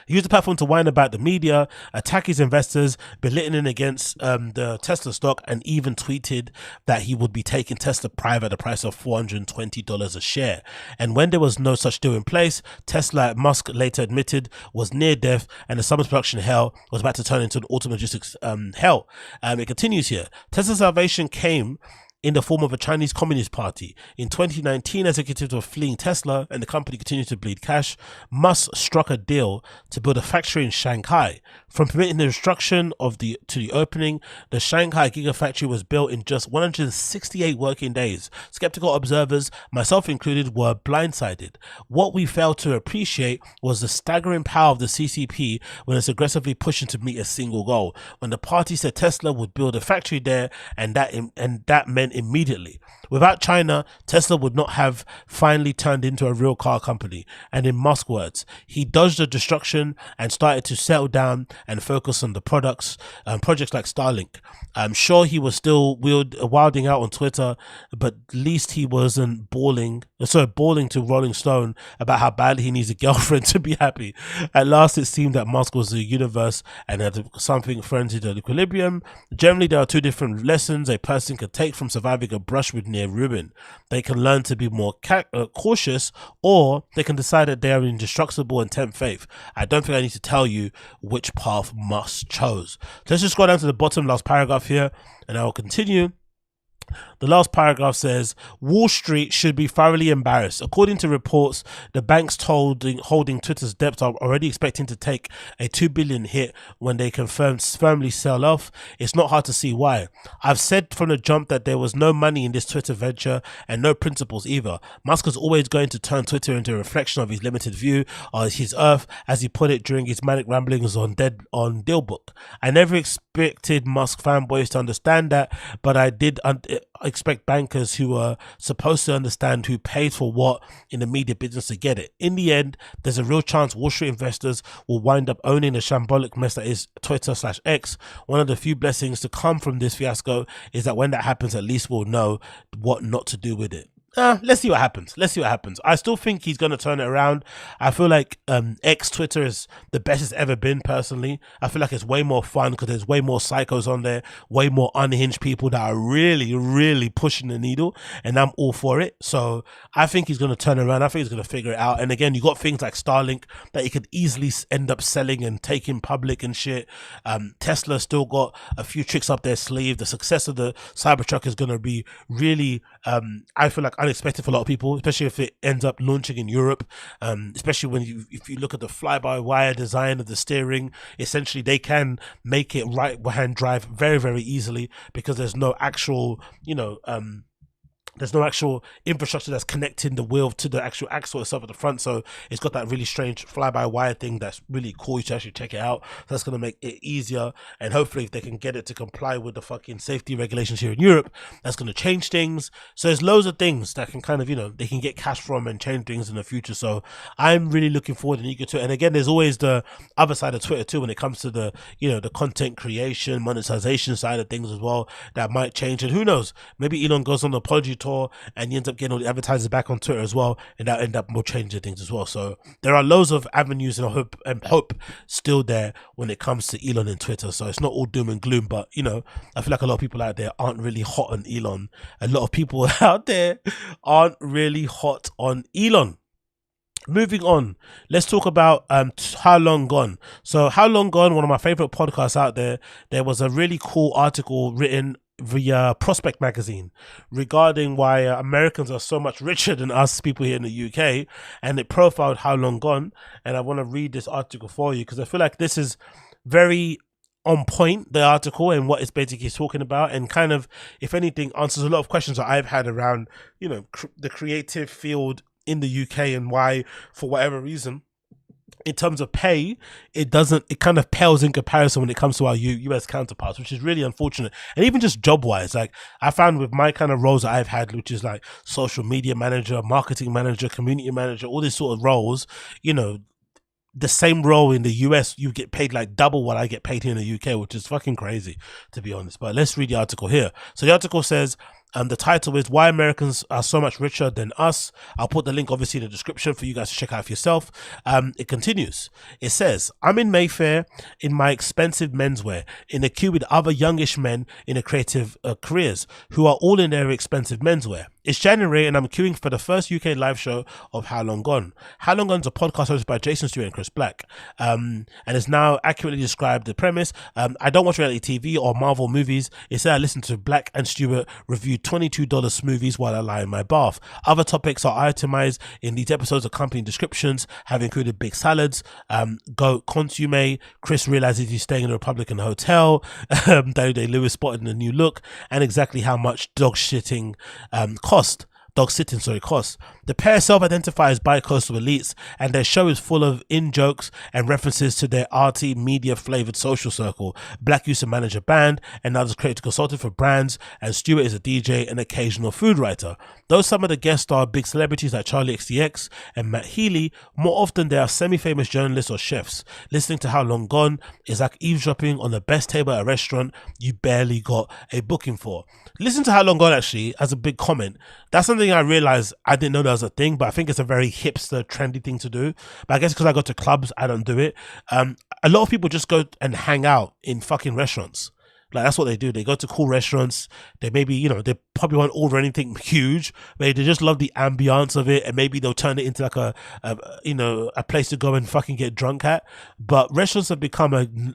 He used the platform to whine about the media, attack his investors, belittling against the Tesla stock, and even tweeted that he would be taking Tesla private at the price of $420 a share. And when there was no such deal in place, Tesla, Musk later admitted, was near death, and the summer's production hell was about to turn into an auto logistics hell. It continues here. Tesla's salvation came in the form of a Chinese Communist Party. In 2019, executives were fleeing Tesla and the company continued to bleed cash. Musk struck a deal to build a factory in Shanghai. From permitting the destruction to the opening, the Shanghai Gigafactory was built in just 168 working days. Skeptical observers, myself included, were blindsided. What we failed to appreciate was the staggering power of the CCP when it's aggressively pushing to meet a single goal. When the party said Tesla would build a factory there, and that meant immediately. Without China, Tesla would not have finally turned into a real car company. And in Musk's words, he dodged the destruction and started to settle down and focus on the projects like Starlink. I'm sure he was still wilding out on Twitter, but at least he wasn't bawling to Rolling Stone about how badly he needs a girlfriend to be happy. At last, it seemed that Musk was the universe and had something frenzied at equilibrium. Generally, there are two different lessons a person can take from surviving a brush with near ruin. They can learn to be more cautious, or they can decide that they are indestructible and tempt faith. I don't think I need to tell you which path Musk chose. So let's just go down to the bottom last paragraph here, and I will continue. The last paragraph says, Wall Street should be thoroughly embarrassed. According to reports, the banks holding Twitter's debts are already expecting to take a $2 billion hit when they can firmly sell off. It's not hard to see why. I've said from the jump that there was no money in this Twitter venture and no principles either. Musk is always going to turn Twitter into a reflection of his limited view on his earth, as he put it during his manic ramblings on Dealbook. I never expected Musk fanboys to understand that, but I did expect bankers who are supposed to understand who paid for what in the media business to get it. In the end, there's a real chance Wall Street investors will wind up owning the shambolic mess that is Twitter/X. One of the few blessings to come from this fiasco is that when that happens, at least we'll know what not to do with it. let's see what happens. Let's see what happens. I still think he's going to turn it around. I feel like X Twitter is the best it's ever been, personally. I feel like it's way more fun because there's way more psychos on there, way more unhinged people that are really, really pushing the needle, and I'm all for it. So I think he's going to turn around. I think he's going to figure it out. And again, you got things like Starlink that he could easily end up selling and taking public and shit. Tesla still got a few tricks up their sleeve. The success of the Cybertruck is going to be really, I feel like, unexpected for a lot of people, especially if it ends up launching in Europe. Especially when if you look at the fly-by-wire design of the steering, essentially they can make it right-hand drive very, very easily because there's no actual, there's no actual infrastructure that's connecting the wheel to the actual axle itself at the front. So it's got that really strange fly-by-wire thing that's really cool. You should actually check it out. So that's going to make it easier. And hopefully if they can get it to comply with the fucking safety regulations here in Europe, that's going to change things. So there's loads of things that can kind of, they can get cash from and change things in the future. So I'm really looking forward and eager to it. And again, there's always the other side of Twitter too when it comes to the, the content creation, monetization side of things as well. That might change. And who knows? Maybe Elon goes on the apology tour and you end up getting all the advertisers back on Twitter as well, and that end up more changing things as well. So there are loads of avenues and hope still there when it comes to Elon and Twitter. So it's not all doom and gloom, but I feel like a lot of people out there aren't really hot on Elon. A lot of people out there aren't really hot on Elon. Moving on, let's talk about How Long Gone. So How Long Gone, one of my favorite podcasts out there, there was a really cool article written via Prospect magazine regarding why Americans are so much richer than us people here in the UK, and it profiled How Long Gone. And I want to read this article for you because I feel like this is very on point, the article, and what it's basically talking about, and kind of, if anything, answers a lot of questions that I've had around the creative field in the UK and why, for whatever reason, in terms of pay, it kind of pales in comparison when it comes to our US counterparts, which is really unfortunate. And even just job wise, like I found with my kind of roles that I've had, which is like social media manager, marketing manager, community manager, all these sort of roles, the same role in the US, you get paid like double what I get paid here in the UK, which is fucking crazy, to be honest. But let's read the article here. So the article says, the title is Why Americans Are So Much Richer Than Us. I'll put the link obviously in the description for you guys to check out for yourself. It continues. It says, I'm in Mayfair in my expensive menswear, in a queue with other youngish men in a creative careers who are all in their expensive menswear. It's January and I'm queuing for the first UK live show of How Long Gone. How Long Gone is a podcast hosted by Jason Stewart and Chris Black, and it's now accurately described the premise. I don't watch reality TV or Marvel movies. Instead, I listen to Black and Stewart review $22 smoothies while I lie in my bath. Other topics are itemized in these episodes. Accompanying descriptions have included big salads, goat consomme, Chris realizes he's staying in a Republican hotel, Day Lewis spotted in a new look, and exactly how much dog sitting cost. The pair self-identify as bi-coastal elites, and their show is full of in-jokes and references to their arty, media-flavoured social circle. Black used to manage a band, and now is creative consultant for brands, and Stewart is a DJ and occasional food writer. Though some of the guests are big celebrities like Charlie XCX and Matt Healy, more often they are semi-famous journalists or chefs. Listening to How Long Gone is like eavesdropping on the best table at a restaurant you barely got a booking for. Listen to How Long Gone actually as a big comment. That's something I realized I didn't know that was a thing, but I think it's a very hipster, trendy thing to do. But I guess because I go to clubs, I don't do it. A lot of people just go and hang out in fucking restaurants. Like that's what they do. They go to cool restaurants. They maybe, they probably won't order anything huge, but they just love the ambiance of it, and maybe they'll turn it into like a place to go and fucking get drunk at. But restaurants have become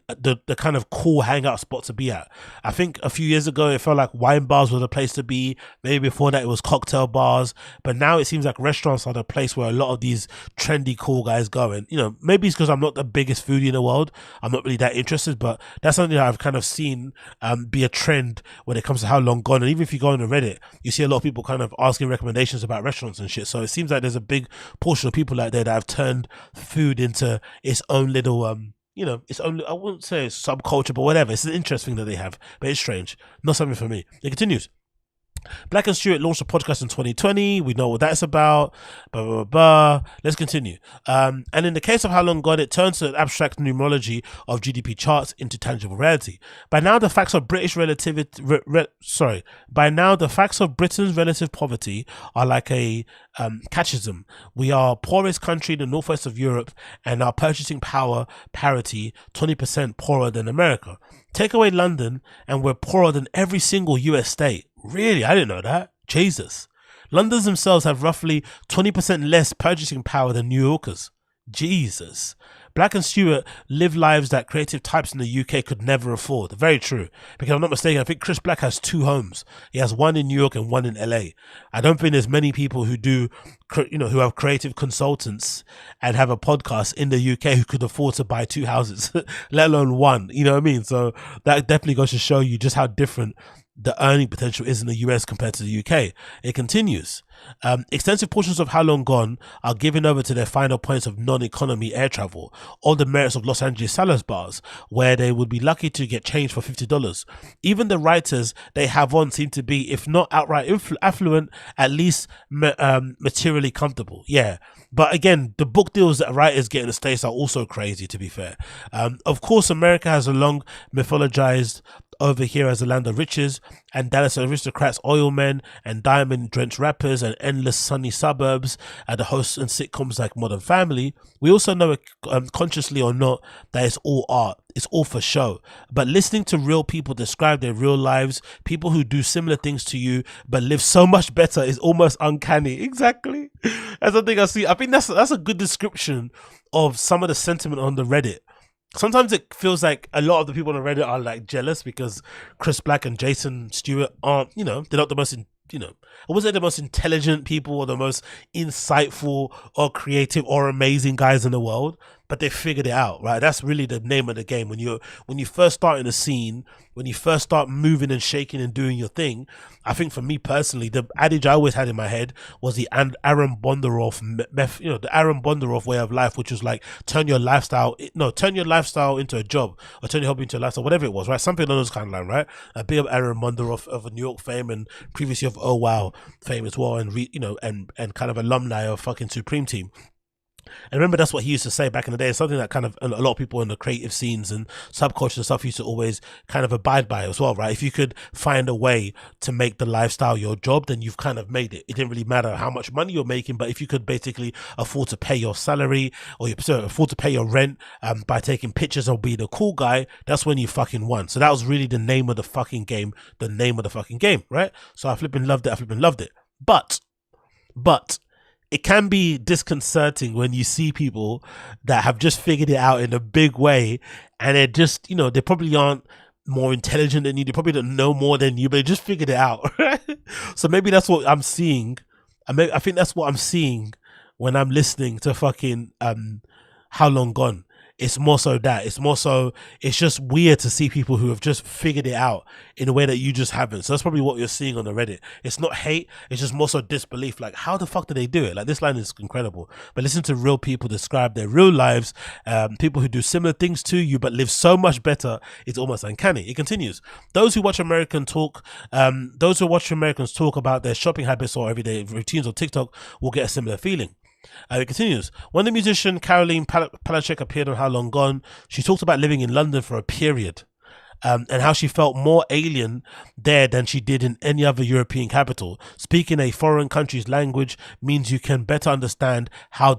the kind of cool hangout spot to be at. I think a few years ago it felt like wine bars were the place to be. Maybe before that it was cocktail bars, but now it seems like restaurants are the place where a lot of these trendy cool guys go. And maybe it's because I'm not the biggest foodie in the world. I'm not really that interested, but that's something that I've kind of seen be a trend when it comes to How Long Gone. And even if you go on the Reddit, you see a lot of people kind of asking recommendations about restaurants and shit. So it seems like there's a big portion of people out there that have turned food into its own little its own, I wouldn't say subculture, but whatever. It's an interesting thing that they have, but it's strange. Not something for me. It continues. Black and Stewart launched a podcast in 2020. We know what that's about. Blah, blah, blah, blah. Let's continue. And in the case of How Long Gone, it turns to an abstract numerology of GDP charts into tangible reality. By now, the facts of Britain's relative poverty are like a catechism. We are poorest country in the northwest of Europe, and our purchasing power parity 20% poorer than America. Take away London, and we're poorer than every single US state. Really? I didn't know that. Jesus. Londoners themselves have roughly 20% less purchasing power than New Yorkers. Jesus. Black and Stewart live lives that creative types in the UK could never afford. Very true. Because I'm not mistaken, I think Chris Black has 2 homes. He has one in New York and one in LA. I don't think there's many people who do, who have creative consultants and have a podcast in the UK who could afford to buy 2 houses, let alone one. You know what I mean? So that definitely goes to show you just how different the earning potential is in the US compared to the UK. It continues. Extensive portions of How Long Gone are given over to their final points of non-economy air travel, all the merits of Los Angeles salad bars, where they would be lucky to get change for $50. Even the writers they have on seem to be, if not outright affluent, at least materially comfortable. Yeah. But again, the book deals that writers get in the States are also crazy, to be fair. Of course, America has a long mythologized over here as a land of riches, and Dallas aristocrats, oil men, and diamond-drenched rappers, and endless sunny suburbs, and the hosts and sitcoms like Modern Family. We also know, consciously or not, that it's all art. It's all for show. But listening to real people describe their real lives, people who do similar things to you but live so much better, is almost uncanny. Exactly. That's the thing I see. I think that's a good description of some of the sentiment on the Reddit. Sometimes it feels like a lot of the people on Reddit are like jealous because Chris Black and Jason Stewart aren't, they're not the most, I wouldn't say the most intelligent people or the most insightful or creative or amazing guys in the world, but they figured it out, right? That's really the name of the game. When you first start in a scene, when you first start moving and shaking and doing your thing, I think for me personally, the adage I always had in my head was the Aaron Bondaroff, the Aaron Bondaroff way of life, which was like turn your lifestyle into a job, or turn your hobby into a lifestyle, whatever it was, right? Something along those kind of line, right? A bit of Aaron Bondaroff of a New York fame and previously of Oh Wow fame as well, and and kind of alumni of fucking Supreme Team. And remember, that's what he used to say back in the day. It's something that kind of a lot of people in the creative scenes and subculture and stuff used to always kind of abide by as well, right? If you could find a way to make the lifestyle your job, then you've kind of made it. It didn't really matter how much money you're making, but if you could basically afford to pay your salary or afford to pay your rent by taking pictures or being a cool guy, that's when you fucking won. So that was really the name of the fucking game, right? So I flipping loved it. But it can be disconcerting when you see people that have just figured it out in a big way, and they're just, they probably aren't more intelligent than you, they probably don't know more than you, but they just figured it out. So maybe that's what I'm seeing. I think that's what I'm seeing when I'm listening to fucking How Long Gone. It's more so that. It's just weird to see people who have just figured it out in a way that you just haven't. So that's probably what you're seeing on the Reddit. It's not hate, it's just more so disbelief. Like, how the fuck do they do it? Like, this line is incredible. But listen to real people describe their real lives, people who do similar things to you but live so much better, it's almost uncanny. It continues. Those who watch Americans talk about their shopping habits or everyday routines on TikTok will get a similar feeling. It continues. When the musician Caroline Palachuk appeared on How Long Gone, she talked about living in London for a period and how she felt more alien there than she did in any other European capital. Speaking a foreign country's language means you can better understand how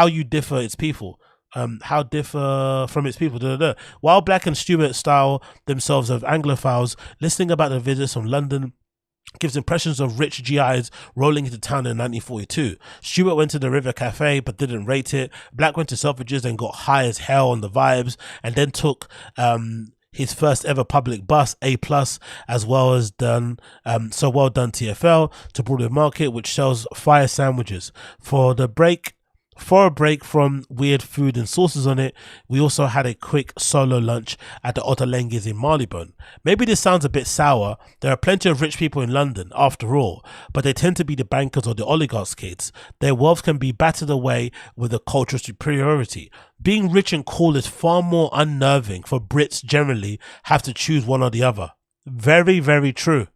you differ its people. How differ from its people. While Black and Stewart style themselves as Anglophiles, listening about the visits from London gives impressions of rich GIs rolling into town in 1942. Stewart went to the River Cafe but didn't rate it. Black went to Selfridges and got high as hell on the vibes, and then took his first ever public bus, A+, as well as done well done TFL, to Broadway Market, which sells fire sandwiches. For a break from weird food and sauces on it, we also had a quick solo lunch at the Ottolenghi's in Marylebone. Maybe this sounds a bit sour. There are plenty of rich people in London, after all, but they tend to be the bankers or the oligarchs' kids. Their wealth can be battered away with a cultural superiority. Being rich and cool is far more unnerving, for Brits generally have to choose one or the other. Very, very true.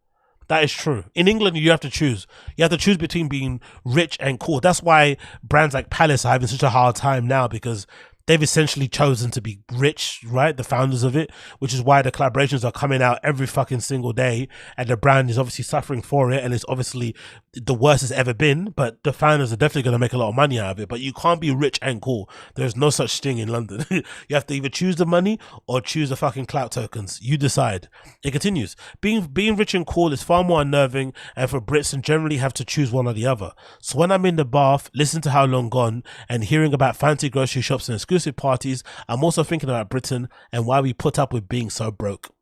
That is true. In England, you have to choose. You have to choose between being rich and cool. That's why brands like Palace are having such a hard time now, because they've essentially chosen to be rich, right? The founders of it, which is why the collaborations are coming out every fucking single day, and the brand is obviously suffering for it, and it's obviously the worst it's ever been, but the founders are definitely going to make a lot of money out of it. But you can't be rich and cool. There's no such thing in London. You have to either choose the money or choose the fucking clout tokens. You decide. It continues. Being rich and cool is far more unnerving, and for Brits and generally have to choose one or the other. So when I'm in the bath, listen to How Long Gone and hearing about fancy grocery shops and exclusive parties, I'm also thinking about Britain and why we put up with being so broke.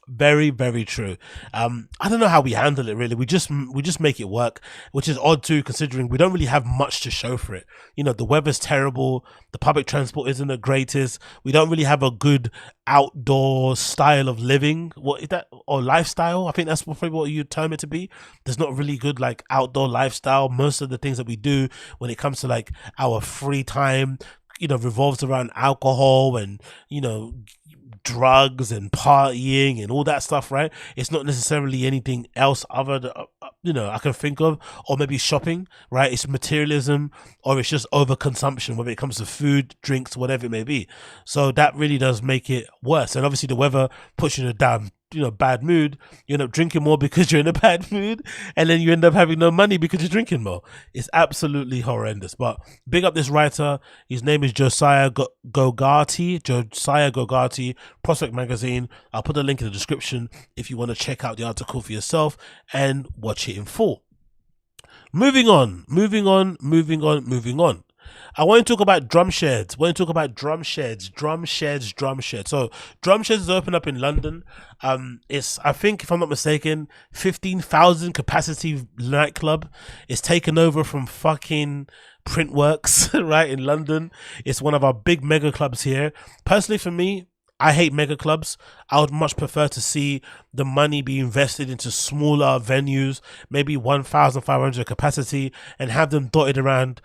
Very, very true. I don't know how we handle it really. We just make it work, which is odd too, considering we don't really have much to show for it. You know, the weather's terrible, the public transport isn't the greatest, we don't really have a good outdoor style of living. What is that? Or lifestyle? I think that's probably what you term it to be. There's not really good like outdoor lifestyle. Most of the things that we do when it comes to like our free time, you know, revolves around alcohol and, you know, drugs and partying and all that stuff, right? It's not necessarily anything else other than, you know, I can think of, or maybe shopping, right? It's materialism, or it's just overconsumption, whether it comes to food, drinks, whatever it may be. So that really does make it worse. And obviously the weather puts you in a damn, you know, bad mood. You end up drinking more because you're in a bad mood, and then you end up having no money because you're drinking more. It's absolutely horrendous. But big up this writer. His name is Josiah Gogati. Prospect Magazine. I'll put a link in the description if you want to check out the article for yourself and watch it in full. Moving on. I want to talk about Drumsheds. So Drumsheds is open up in London. It's, I think, if I'm not mistaken, 15,000 capacity nightclub. It's taken over from fucking Printworks, right, in London. It's one of our big mega clubs here. Personally, for me, I hate mega clubs. I would much prefer to see the money be invested into smaller venues, maybe 1,500 capacity, and have them dotted around,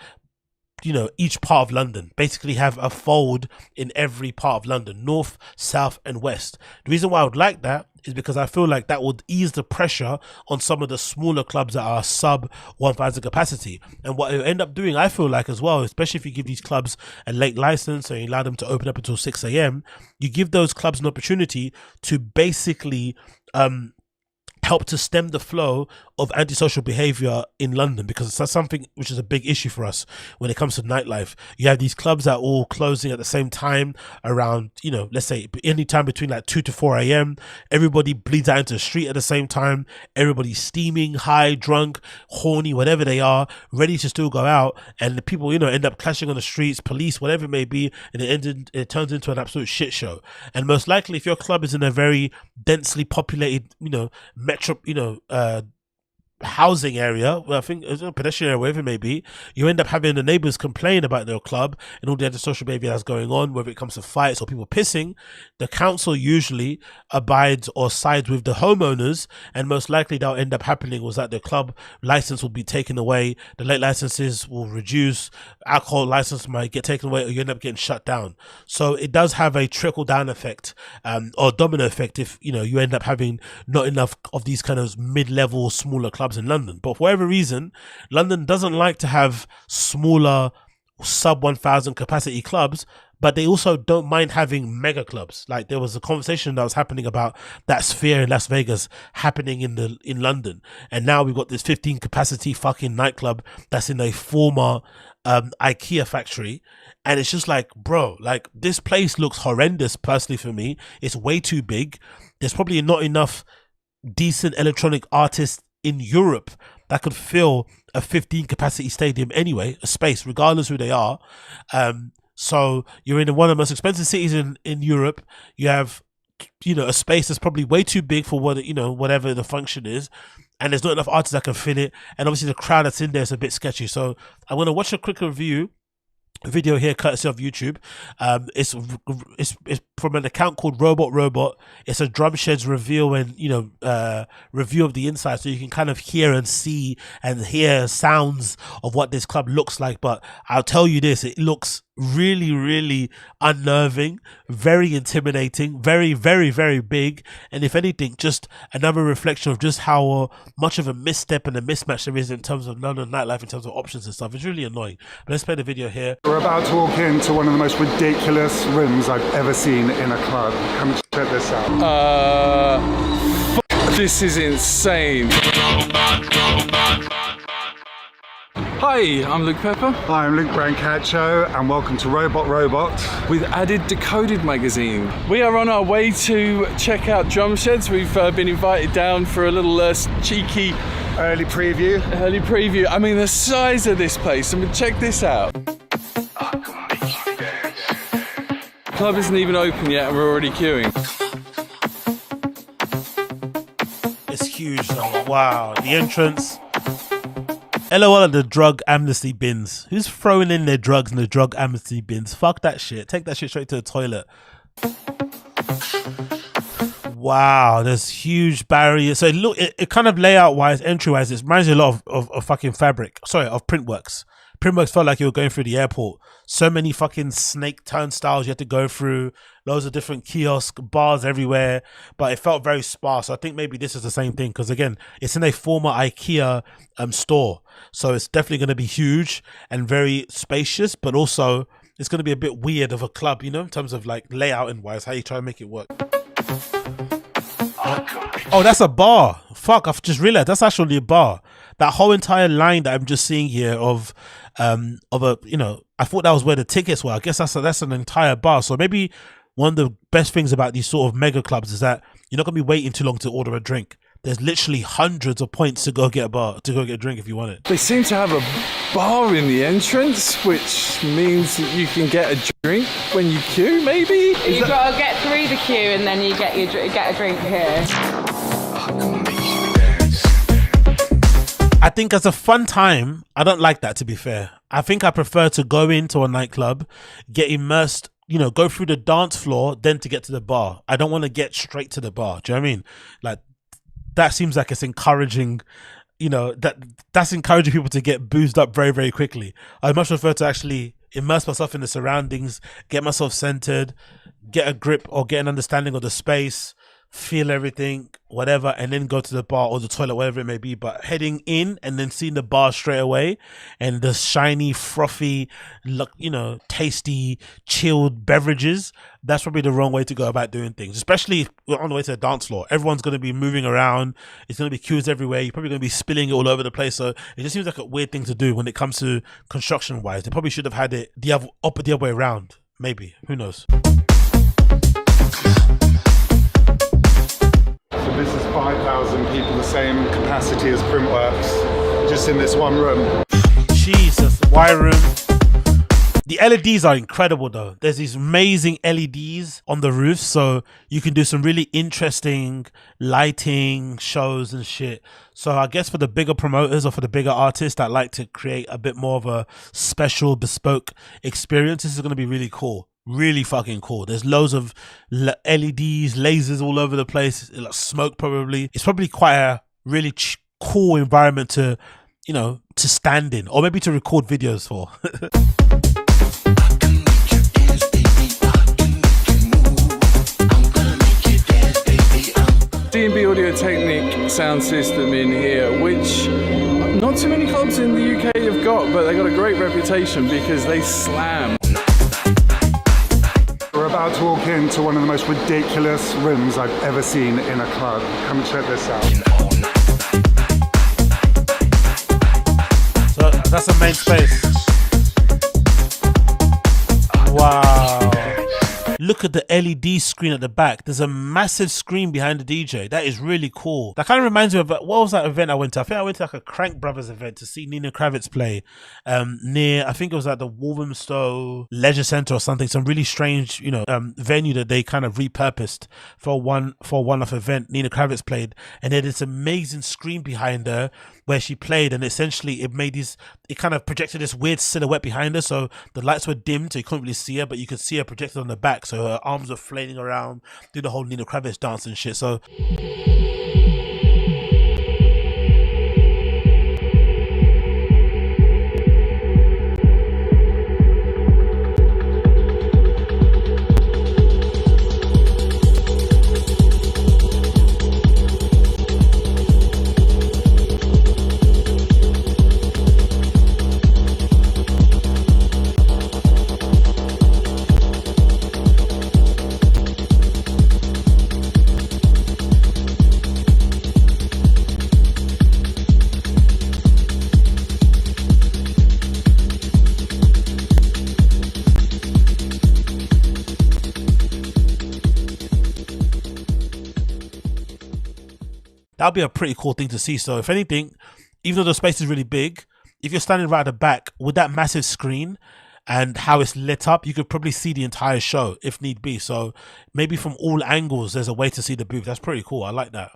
you know, each part of London. Basically have a fold in every part of London, north, south and west. The reason why I would like that is because I feel like that would ease the pressure on some of the smaller clubs that are sub 1,000 capacity. And what it end up doing, I feel like as well, especially if you give these clubs a late license and you allow them to open up until 6 a.m, you give those clubs an opportunity to basically help to stem the flow of antisocial behavior in London, because that's something which is a big issue for us when it comes to nightlife. You have these clubs that are all closing at the same time around, you know, let's say any time between like 2 to 4 a.m. Everybody bleeds out into the street at the same time. Everybody's steaming, high, drunk, horny, whatever they are, ready to still go out. And the people, you know, end up clashing on the streets, police, whatever it may be, and it turns into an absolute shit show. And most likely, if your club is in a very densely populated, you know, housing area, well, I think it's a pedestrian area, wherever it may be, you end up having the neighbors complain about their club and all the antisocial behavior that's going on, whether it comes to fights or people pissing. The council usually abides or sides with the homeowners, and most likely that'll end up happening was that the club license will be taken away, the late licenses will reduce, alcohol license might get taken away, or you end up getting shut down. So it does have a trickle down effect, or domino effect, if, you know, you end up having not enough of these kind of mid-level smaller clubs in London. But for whatever reason, London doesn't like to have smaller sub 1,000 capacity clubs, but they also don't mind having mega clubs. Like, there was a conversation that was happening about that sphere in Las Vegas happening in London, and now we've got this 15 capacity fucking nightclub that's in a former IKEA factory. And it's just like, bro, like, this place looks horrendous. Personally, for me, it's way too big. There's probably not enough decent electronic artists in Europe that could fill a 15 capacity stadium anyway, a space, regardless who they are. So you're in one of the most expensive cities in Europe. You have, you know, a space that's probably way too big for what, you know, whatever the function is, and there's not enough artists that can fill it, and obviously the crowd that's in there is a bit sketchy. So I'm going to watch a quick video here courtesy of YouTube. It's from an account called Robot. It's a Drumsheds reveal and, you know, review of the inside, so you can kind of hear and see and hear sounds of what this club looks like. But I'll tell you this, it looks really, really unnerving, very intimidating, very, very, very big, and if anything, just another reflection of just how much of a misstep and a mismatch there is in terms of London nightlife, in terms of options and stuff. It's really annoying. But let's play the video here. We're about to walk into one of the most ridiculous rooms I've ever seen in a club. Come check this out. This is insane. Hi, I'm Luke Pepper. Hi, I'm Luke Brancaccio, and welcome to Robot with added Decoded magazine. We are on our way to check out Drumsheds. We've been invited down for a little cheeky early preview. I mean, the size of this place. I mean, check this out. Club isn't even open yet, and we're already queuing. It's huge though. Wow, the entrance. LOL at the drug amnesty bins. Who's throwing in their drugs in the drug amnesty bins? Fuck that shit. Take that shit straight to the toilet. Wow, there's huge barriers. So look, it kind of layout wise, entry wise, it reminds me a lot of fucking fabric. Sorry, of Printworks. Printworks felt like you were going through the airport. So many fucking snake turnstiles you had to go through. Loads of different kiosk bars everywhere. But it felt very sparse. I think maybe this is the same thing. Because again, it's in a former IKEA store. So it's definitely going to be huge and very spacious. But also, it's going to be a bit weird of a club, you know, in terms of like layout and wise, how you try to make it work. Oh, that's a bar. Fuck, I've just realized that's actually a bar. That whole entire line that I'm just seeing here of a, you know, I thought that was where the tickets were. I guess that's an entire bar. So maybe one of the best things about these sort of mega clubs is that you're not gonna be waiting too long to order a drink. There's literally hundreds of points to go get a drink if you want it. They seem to have a bar in the entrance, which means that you can get a drink when you queue, maybe? You've got to get through the queue and then you get a drink here. I think as a fun time, I don't like that, to be fair. I think I prefer to go into a nightclub, get immersed, you know, go through the dance floor, then to get to the bar. I don't want to get straight to the bar. Do you know what I mean? Like, that seems like it's encouraging, you know, that's encouraging people to get boozed up very, very quickly. I much prefer to actually immerse myself in the surroundings, get myself centered, get a grip or get an understanding of the space, feel everything, whatever, and then go to the bar or the toilet, whatever it may be. But heading in and then seeing the bar straight away and the shiny, frothy, you know, tasty, chilled beverages, that's probably the wrong way to go about doing things, especially if we're on the way to the dance floor. Everyone's going to be moving around. It's going to be queues everywhere. You're probably going to be spilling it all over the place. So it just seems like a weird thing to do when it comes to construction wise. They probably should have had it the other way around. Maybe. Who knows? So this is 5,000 people, the same capacity as Printworks, just in this one room. Jesus, why room? The LEDs are incredible though. There's these amazing LEDs on the roof, so you can do some really interesting lighting shows and shit. So I guess for the bigger promoters or for the bigger artists that like to create a bit more of a special, bespoke experience, this is going to be really cool. Really fucking cool. There's loads of LEDs, lasers all over the place, like smoke probably. It's probably quite a really cool environment to, you know, to stand in or maybe to record videos for. D&B Audio Technic sound system in here, which not too many clubs in the UK have got, but they got a great reputation because they slam. We're about to walk into one of the most ridiculous rooms I've ever seen in a club. Come check this out. So that's the main space. Wow. Look at the LED screen at the back. There's a massive screen behind the DJ. That is really cool. That kind of reminds me of, what was that event I went to? I think I went to like a Crank Brothers event to see Nina Kravitz play near, I think it was at the Walthamstow Leisure Centre or something. Some really strange, you know, venue that they kind of repurposed for a one-off event. Nina Kravitz played, and there this amazing screen behind her where she played, and essentially it kind of projected this weird silhouette behind her, so the lights were dimmed so you couldn't really see her, but you could see her projected on the back, so her arms were flailing around, do the whole Nina Kravitz dance and shit. So that'll be a pretty cool thing to see. So if anything, even though the space is really big, if you're standing right at the back with that massive screen and how it's lit up, you could probably see the entire show if need be. So maybe from all angles, there's a way to see the booth. That's pretty cool. I like that.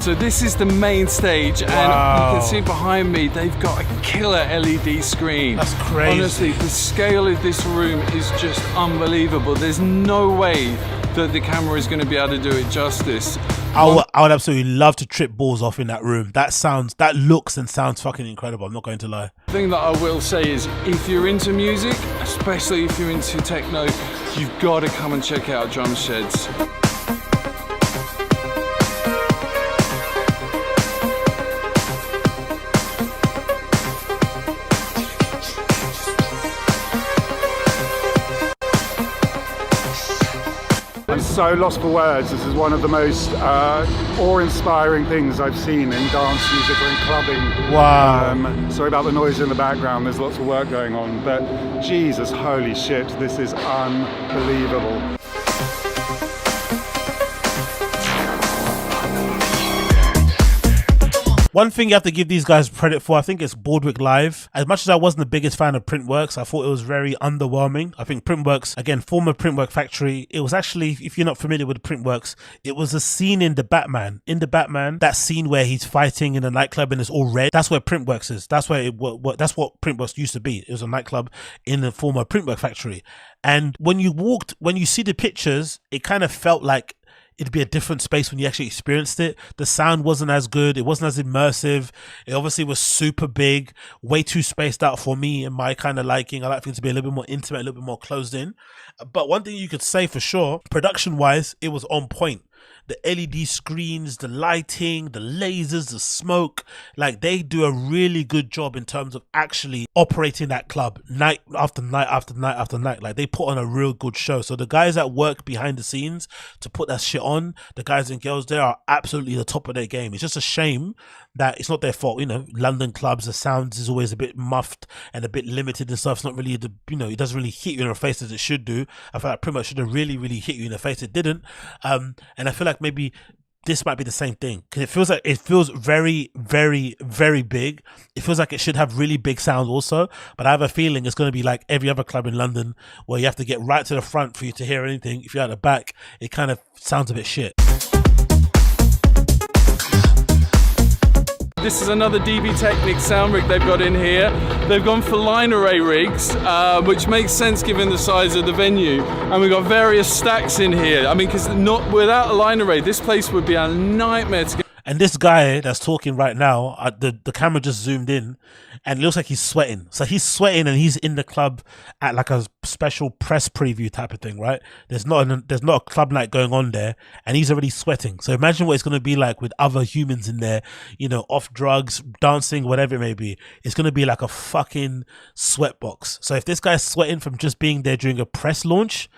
So this is the main stage, and you can see behind me, they've got a killer LED screen. That's crazy. Honestly, the scale of this room is just unbelievable. There's no way that the camera is going to be able to do it justice. I would absolutely love to trip balls off in that room. That looks and sounds fucking incredible. I'm not going to lie. The thing that I will say is, if you're into music, especially if you're into techno, you've got to come and check out Drumsheds. I'm so lost for words. This is one of the most awe-inspiring things I've seen in dance music or in clubbing. Wow. Sorry about the noise in the background, there's lots of work going on, but Jesus, holy shit, this is unbelievable. One thing you have to give these guys credit for, I think it's Boardwick Live. As much as I wasn't the biggest fan of Printworks, I thought it was very underwhelming. I think Printworks, again, former Printwork factory, it was actually, if you're not familiar with Printworks, it was a scene in The Batman. In The Batman, that scene where he's fighting in a nightclub and it's all red, that's where Printworks is. That's where that's what Printworks used to be. It was a nightclub in the former Printwork factory. And when you see the pictures, it kind of felt like it'd be a different space when you actually experienced it. The sound wasn't as good. It wasn't as immersive. It obviously was super big, way too spaced out for me and my kind of liking. I like things to be a little bit more intimate, a little bit more closed in. But one thing you could say for sure, production-wise, it was on point. The LED screens, the lighting, the lasers, the smoke, like they do a really good job in terms of actually operating that club night after night after night after night. Like they put on a real good show. So the guys that work behind the scenes to put that shit on, the guys and girls there are absolutely the top of their game. It's just a shame that it's not their fault. You know, London clubs, the sound is always a bit muffed and a bit limited and stuff. It's not really it doesn't really hit you in the face as it should do. I feel like pretty much should have really hit you in the face. It didn't. And I feel like maybe this might be the same thing, because it feels very big. It feels like it should have really big sound also, but I have a feeling it's going to be like every other club in London where you have to get right to the front for you to hear anything. If you're at the back, it kind of sounds a bit shit. This is another DB Technic sound rig they've got in here. They've gone for line array rigs, which makes sense given the size of the venue. And we've got various stacks in here. I mean, because without a line array, this place would be a nightmare to get. And this guy that's talking right now, the camera just zoomed in and it looks like he's sweating. So he's sweating and he's in the club at like a special press preview type of thing, right? There's not a club night going on there and he's already sweating. So imagine what it's going to be like with other humans in there, you know, off drugs, dancing, whatever it may be. It's going to be like a fucking sweat box. So if this guy's sweating from just being there during a press launch,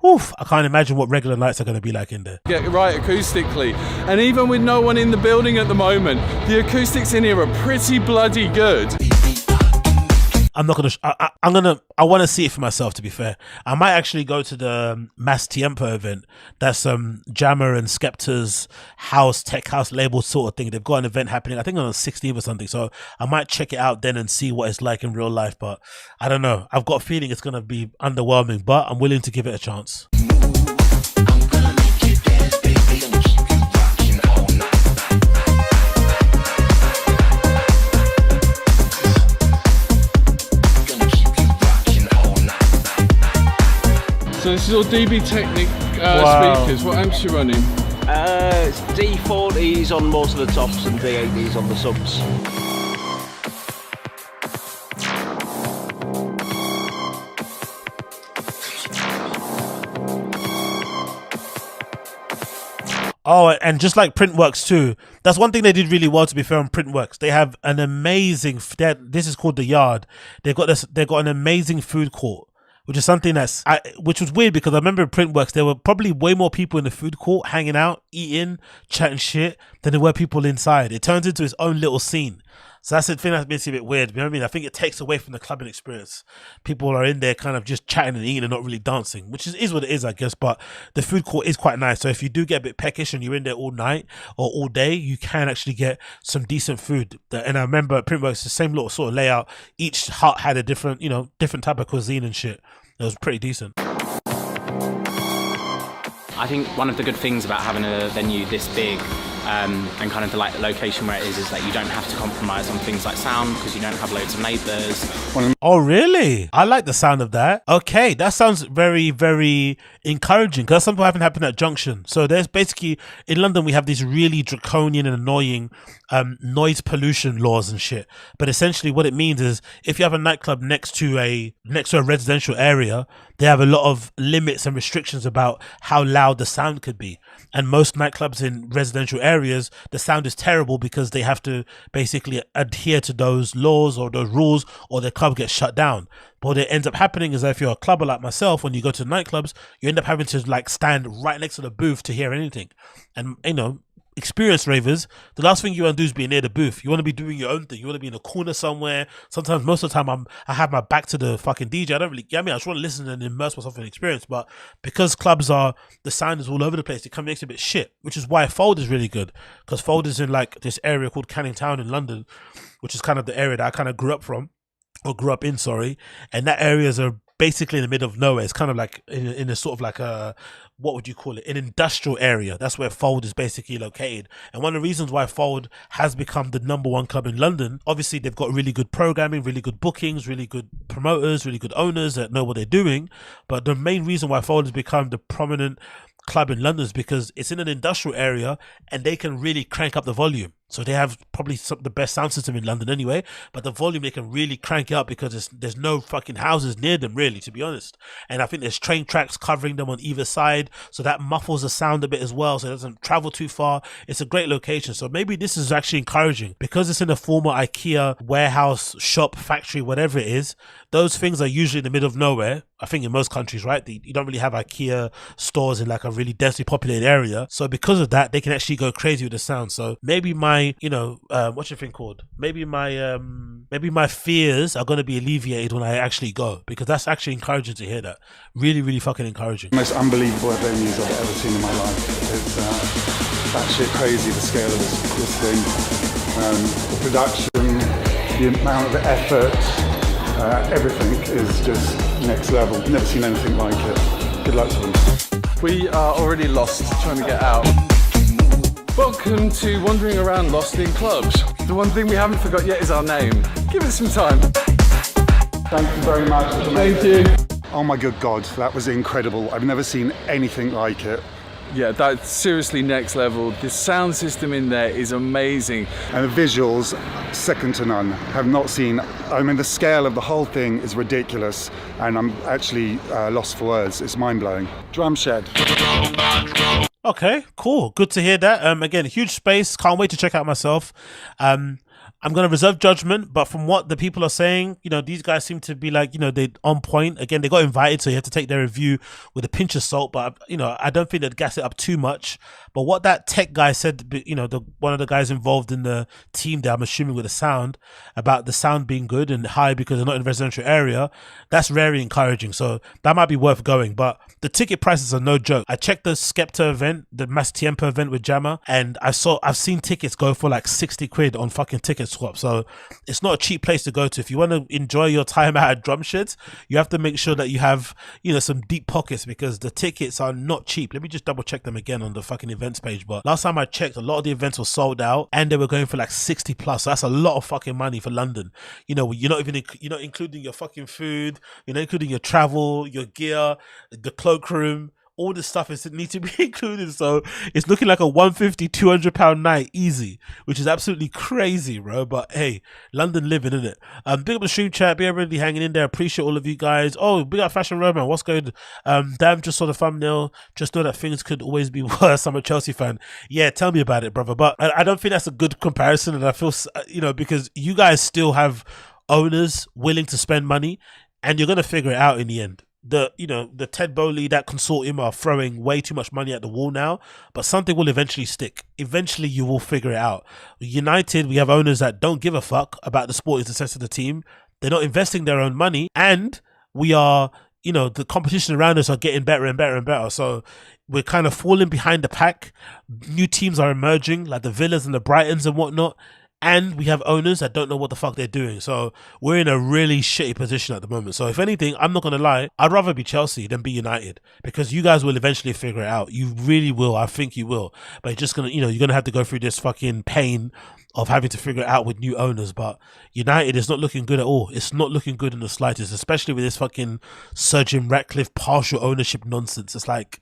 oof, I can't imagine what regular nights are going to be like in there. Get it right acoustically. And even with no one in the building at the moment, the acoustics in here are pretty bloody good. I'm not going to, I want to see it for myself, to be fair. I might actually go to the Mass Tiempo event. That's Jammer and Skepta's house, tech house label sort of thing. They've got an event happening, I think on the 16th or something. So I might check it out then and see what it's like in real life. But I don't know. I've got a feeling it's going to be underwhelming, but I'm willing to give it a chance. So this is all DB Technic speakers. What amps you running? It's D40s on most of the tops and D80s on the subs. Oh, and just like Printworks too, that's one thing they did really well, to be fair, on Printworks. They have an amazing, this is called The Yard. They've got an amazing food court, which is something which was weird because I remember in Printworks, there were probably way more people in the food court hanging out, eating, chatting shit than there were people inside. It turns into its own little scene. So that's the thing that makes it a bit weird. You know what I mean? I think it takes away from the clubbing experience. People are in there kind of just chatting and eating and not really dancing, which is what it is, I guess. But the food court is quite nice. So if you do get a bit peckish and you're in there all night or all day, you can actually get some decent food. And I remember pretty much the same little sort of layout. Each hut had a different, different type of cuisine and shit. It was pretty decent. I think one of the good things about having a venue this big and kind of the location where it is that you don't have to compromise on things like sound because you don't have loads of neighbours. Oh, really? I like the sound of that. Okay, that sounds very, very encouraging because that's something that haven't happened at Junction. So there's basically, in London, we have these really draconian and annoying noise pollution laws and shit. But essentially what it means is if you have a nightclub next to a residential area, they have a lot of limits and restrictions about how loud the sound could be. And most nightclubs in residential areas, the sound is terrible because they have to basically adhere to those laws or those rules, or their club gets shut down. But what it ends up happening is that if you're a clubber like myself, when you go to nightclubs, you end up having to like stand right next to the booth to hear anything. And experienced ravers, the last thing you want to do is be near the booth. You want to be doing your own thing. You want to be in a corner somewhere. Sometimes, most of the time, I have my back to the fucking DJ. I don't really, I just want to listen and immerse myself in the experience. But because clubs the sound is all over the place, it makes it a bit shit, which is why Fold is really good. Because Fold is in like this area called Canning Town in London, which is kind of the area that I kind of grew up in, and that area is basically in the middle of nowhere. It's kind of like in a sort of like a, what would you call it, an industrial area. That's where Fold is basically located. And one of the reasons why Fold has become the #1 club in London, obviously they've got really good programming, really good bookings, really good promoters, really good owners that know what they're doing. But the main reason why Fold has become the prominent club in London is because it's in an industrial area and they can really crank up the volume. So they have probably the best sound system in London anyway, but the volume they can really crank it up because there's no fucking houses near them, really, to be honest. And I think there's train tracks covering them on either side, so that muffles the sound a bit as well, so it doesn't travel too far. It's a great location. So maybe this is actually encouraging because it's in a former IKEA warehouse, shop, factory, whatever it is. Those things are usually in the middle of nowhere. I think in most countries, right? You don't really have IKEA stores in like a really densely populated area. So because of that, they can actually go crazy with the sound. So maybe my, what's your thing called? Maybe my fears are going to be alleviated when I actually go, because that's actually encouraging to hear that. Really, really fucking encouraging. Most unbelievable venues I've ever seen in my life. It's batshit crazy, the scale of this thing. The production, the amount of effort, everything is just next level. Never seen anything like it. Good luck to them. We are already lost trying to get out. Welcome to Wandering Around Lost in Clubs. The one thing we haven't forgot yet is our name. Give it some time. Thank you very much. Thank you. Oh my good God, that was incredible. I've never seen anything like it. Yeah, that's seriously next level. The sound system in there is amazing. And the visuals, second to none. Have not seen, the scale of the whole thing is ridiculous, and I'm actually lost for words. It's mind-blowing. Drumshed. Okay, cool. Good to hear that. Again, huge space. Can't wait to check out myself. I'm going to reserve judgment, but from what the people are saying, these guys seem to be like, they're on point. Again, they got invited, so you have to take their review with a pinch of salt, but, I don't think they'd gas it up too much. But what that tech guy said, one of the guys involved in the team there, I'm assuming with the sound, about the sound being good and high because they're not in a residential area, that's very encouraging. So that might be worth going. But the ticket prices are no joke. I checked the Skepta event, the Mas Tiempo event with Jammer, and I've seen tickets go for like 60 quid on fucking ticket swap. So it's not a cheap place to go to. If you want to enjoy your time out at Drumsheds, you have to make sure that you have, some deep pockets, because the tickets are not cheap. Let me just double check them again on the fucking events page. But last time I checked, a lot of the events were sold out and they were going for like 60 plus. So that's a lot of fucking money for London. You're not including your fucking food, you're not including your travel, your gear, the cloakroom. All this stuff needs to be included. So it's looking like a £150-200 night easy, which is absolutely crazy, bro. But hey, London living, isn't it? Big up the stream chat. Be everybody hanging in there. Appreciate all of you guys. Oh, big up Fashion Roman. What's good? Damn, just saw the thumbnail. Just know that things could always be worse. I'm a Chelsea fan. Yeah, tell me about it, brother. But I don't think that's a good comparison. And I feel, because you guys still have owners willing to spend money, and you're going to figure it out in the end. the Ted Bowley, that consortium are throwing way too much money at the wall now, but something will eventually stick. Eventually you will figure it out. United, we have owners that don't give a fuck about the sporting success of the team. They're not investing their own money, and we are, the competition around us are getting better and better and better. So we're kind of falling behind the pack. New teams are emerging, like the Villas and the Brightons and whatnot. And we have owners that don't know what the fuck they're doing. So we're in a really shitty position at the moment. So if anything, I'm not going to lie, I'd rather be Chelsea than be United, because you guys will eventually figure it out. You really will. I think you will. But you're just going to, you're going to have to go through this fucking pain of having to figure it out with new owners. But United is not looking good at all. It's not looking good in the slightest, especially with this fucking Sir Jim Ratcliffe partial ownership nonsense. It's like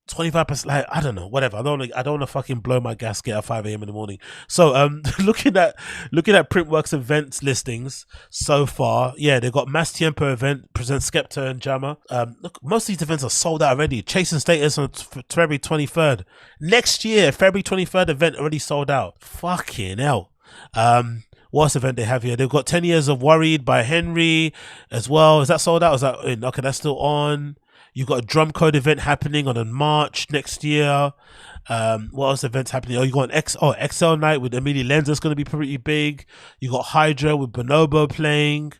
25%, like, I don't know, whatever. I don't want to fucking blow my gasket at 5 a.m. in the morning. So looking at Printworks events listings so far, yeah, they've got Mass Tiempo event, present Skepta and Jammer. Look, most of these events are sold out already. Chasing Status on February 23rd. Next year, February 23rd event already sold out. Fucking hell. What else event they have here? They've got 10 Years of Worried by Henry as well. Is that sold out? Is that in? Okay, that's still on. You've got a drum code event happening on March next year. What else events happening? Oh, you got an XL night with Emily Lenz. That's going to be pretty big. You got Hydra with Bonobo playing.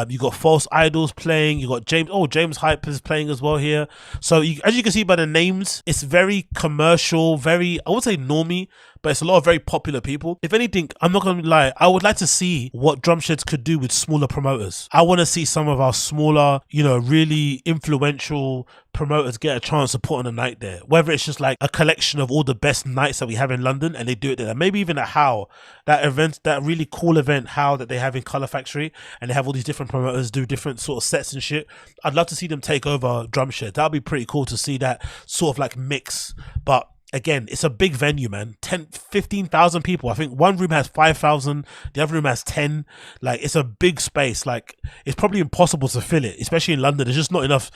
You got False Idols playing. You got James Hype is playing as well here. So as you can see by the names, it's very commercial, very, I would say normie, but it's a lot of very popular people. If anything, I'm not going to lie, I would like to see what Drumsheds could do with smaller promoters. I want to see some of our smaller, really influential promoters get a chance to put on a night there. Whether it's just like a collection of all the best nights that we have in London and they do it there. Maybe even at HÖR, that event, that really cool event, HÖR, that they have in Colour Factory, and they have all these different promoters do different sort of sets and shit. I'd love to see them take over Drumshed. That'd be pretty cool to see that sort of like mix. But again, it's a big venue, man. 15,000 people. I think one room has 5,000, the other room has 10. Like, it's a big space. Like, it's probably impossible to fill it, especially in London. There's just not enough.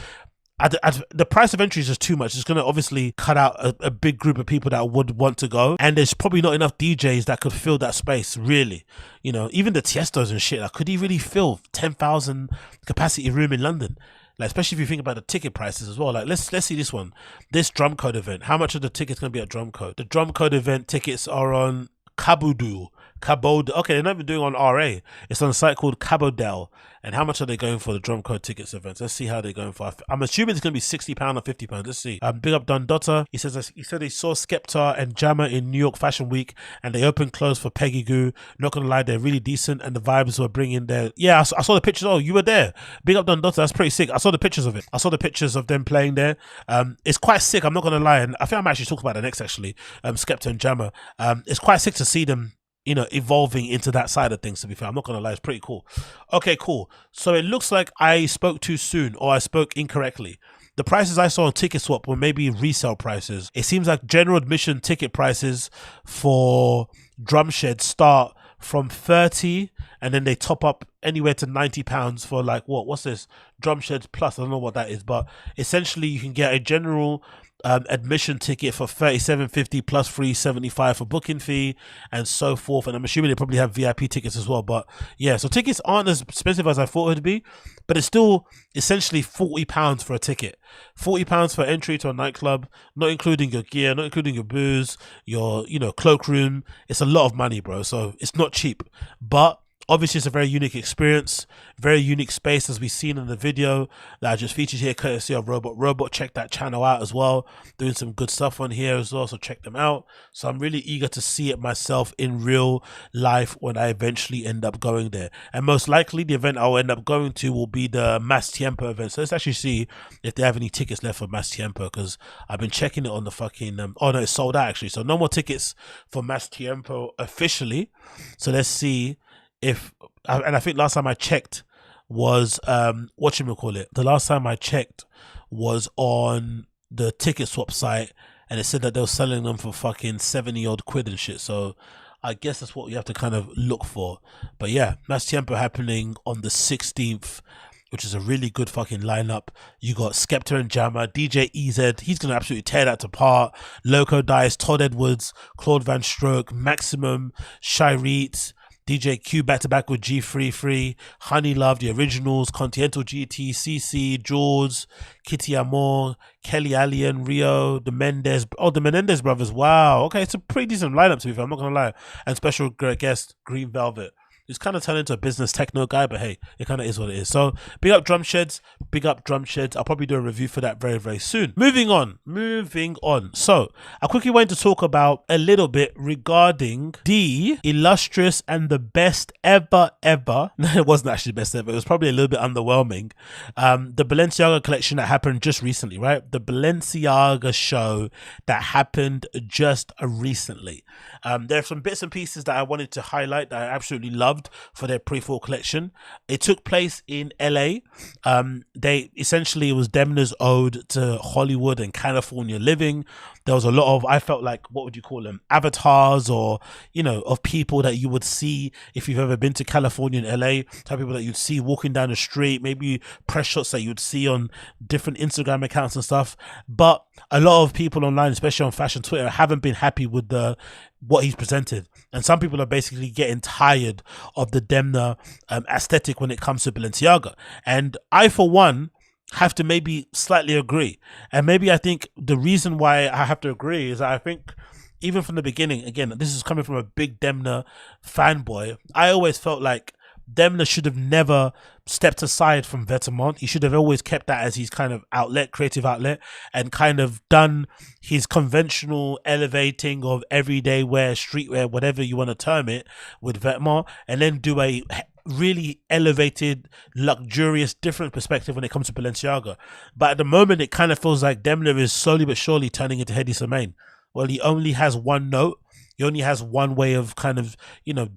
The price of entry is just too much. It's going to obviously cut out a big group of people that would want to go, and there's probably not enough DJs that could fill that space, really. Even the Tiestos and shit, like, could he really fill 10,000 capacity room in London? Like, especially if you think about the ticket prices as well. Like, let's see this one, this drum code event. How much of the tickets going to be at drum code? The drum code event tickets are on Kabod. Okay, they're not even doing on RA. It's on a site called Cabodel. And how much are they going for the drum code tickets events? Let's see how they're going for. I'm assuming it's going to be £60 or £50. Let's see. Big up Don Dotta. He said he saw Skepta and Jammer in New York Fashion Week, and they opened clothes for Peggy Goo. Not gonna lie, they're really decent, and the vibes were bringing their. Yeah, I saw the pictures. Oh, you were there. Big up Don Dotta. That's pretty sick. I saw the pictures of it. I saw the pictures of them playing there. It's quite sick. I'm not gonna lie, and I think I'm actually talking about the next actually. Skepta and Jammer. It's quite sick to see them, evolving into that side of things, to be fair. I'm not gonna lie, it's pretty cool. Okay, cool. So it looks like I spoke too soon, or I spoke incorrectly. The prices I saw on Ticket Swap were maybe resale prices. It seems like general admission ticket prices for Drumshed start from 30, and then they top up anywhere to £90 for like, what's this? Drumshed Plus, I don't know what that is, but essentially you can get a general admission ticket for $37.50 plus $3.75 for booking fee and so forth, and I'm assuming they probably have VIP tickets as well. But yeah, so tickets aren't as expensive as I thought it would be, but it's still essentially £40 for a ticket. £40 for entry to a nightclub, not including your gear, not including your booze, your cloakroom. It's a lot of money, bro, so it's not cheap. But obviously, it's a very unique experience, very unique space, as we've seen in the video that I just featured here, courtesy of Robot. Check that channel out as well. Doing some good stuff on here as well, so check them out. So I'm really eager to see it myself in real life when I eventually end up going there. And most likely, the event I'll end up going to will be the Mass Tiempo event. So let's actually see if they have any tickets left for Mass Tiempo, because I've been checking it on the fucking... oh no, it's sold out actually. So no more tickets for Mass Tiempo officially. So let's see and I think last time I checked was the last time I checked was on the Ticket Swap site, and it said that they were selling them for fucking 70 odd quid and shit. So I guess that's what you have to kind of look for. But yeah, Mass Tiempo happening on the 16th, which is a really good fucking lineup. You got Skepta and Jammer, DJ EZ, he's gonna absolutely tear that apart. Loco Dice, Todd Edwards, Claude Van Stroke, Maximum, Shyrete, DJ Q back-to-back with G33, Honey Love, The Originals, Continental GT, CC, Jaws, Kitty Amor, Kelly Allen, Rio, the Menendez brothers. Wow, okay, it's a pretty decent lineup to be fair, I'm not gonna lie. And special guest Green Velvet. He's kind of turned into a business techno guy, but hey, it kind of is what it is. So big up Drumsheds, big up Drumsheds. I'll probably do a review for that very, very soon. Moving on. So I quickly wanted to talk about a little bit regarding the illustrious and the best ever. It wasn't actually the best ever. It was probably a little bit underwhelming. The Balenciaga collection that happened just recently, right? The Balenciaga show that happened just recently. There are some bits and pieces that I wanted to highlight that I absolutely loved for their pre-fall collection. It took place in LA. It was Demna's ode to Hollywood and California living. There was a lot of, I felt like, what would you call them, avatars, or of people that you would see if you've ever been to California and LA, type of people that you'd see walking down the street, maybe press shots that you'd see on different Instagram accounts and stuff. But a lot of people online, especially on fashion Twitter, haven't been happy with what he's presented, and some people are basically getting tired of the Demna aesthetic when it comes to Balenciaga. And I, for one, have to maybe slightly agree. And maybe I think the reason why I have to agree is I think even from the beginning, again, this is coming from a big Demna fanboy, I always felt like Demna should have never stepped aside from Vetements. He should have always kept that as his kind of creative outlet, and kind of done his conventional elevating of everyday wear, streetwear, whatever you want to term it, with Vetements, and then do a really elevated, luxurious, different perspective when it comes to Balenciaga. But at the moment, it kind of feels like Demna is slowly but surely turning into Hedi Slimane. Well, he only has one note. He only has one way of kind of,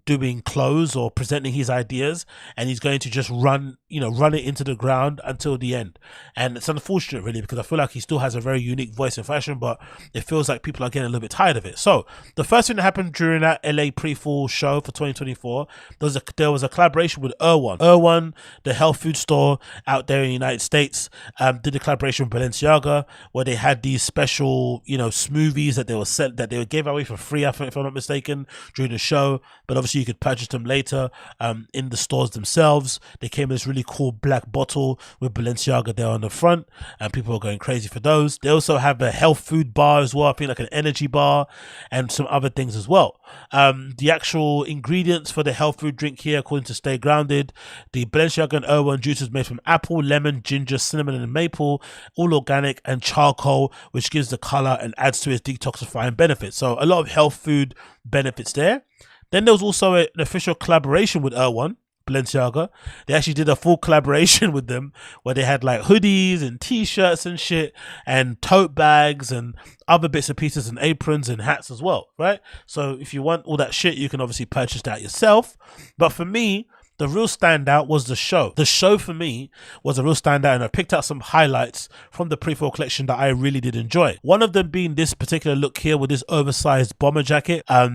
doing clothes or presenting his ideas, and he's going to just run it into the ground until the end. And it's unfortunate, really, because I feel like he still has a very unique voice in fashion, but it feels like people are getting a little bit tired of it. So the first thing that happened during that LA pre-fall show for 2024, there was a collaboration with Erewhon. Erewhon, the health food store out there in the United States, did a collaboration with Balenciaga, where they had these special, smoothies that they gave away for free, I think, if I'm not mistaken, during the show. But obviously you could purchase them later in the stores themselves. They came in this really cool black bottle with Balenciaga there on the front, and people are going crazy for those. They also have a health food bar as well, I think like an energy bar, and some other things as well. The actual ingredients for the health food drink here, according to Stay Grounded, the Balenciaga and Erewhon juice is made from apple, lemon, ginger, cinnamon and maple, all organic, and charcoal, which gives the color and adds to its detoxifying benefits. So a lot of health food benefits there. Then there was also an official collaboration with Erewhon, Balenciaga. They actually did a full collaboration with them where they had like hoodies and t-shirts and shit, and tote bags and other bits and pieces, and aprons and hats as well, right? So if you want all that shit, you can obviously purchase that yourself. But for me, the real standout was the show. The show for me was a real standout, and I picked out some highlights from the pre-fall collection that I really did enjoy. One of them being this particular look here with this oversized bomber jacket. I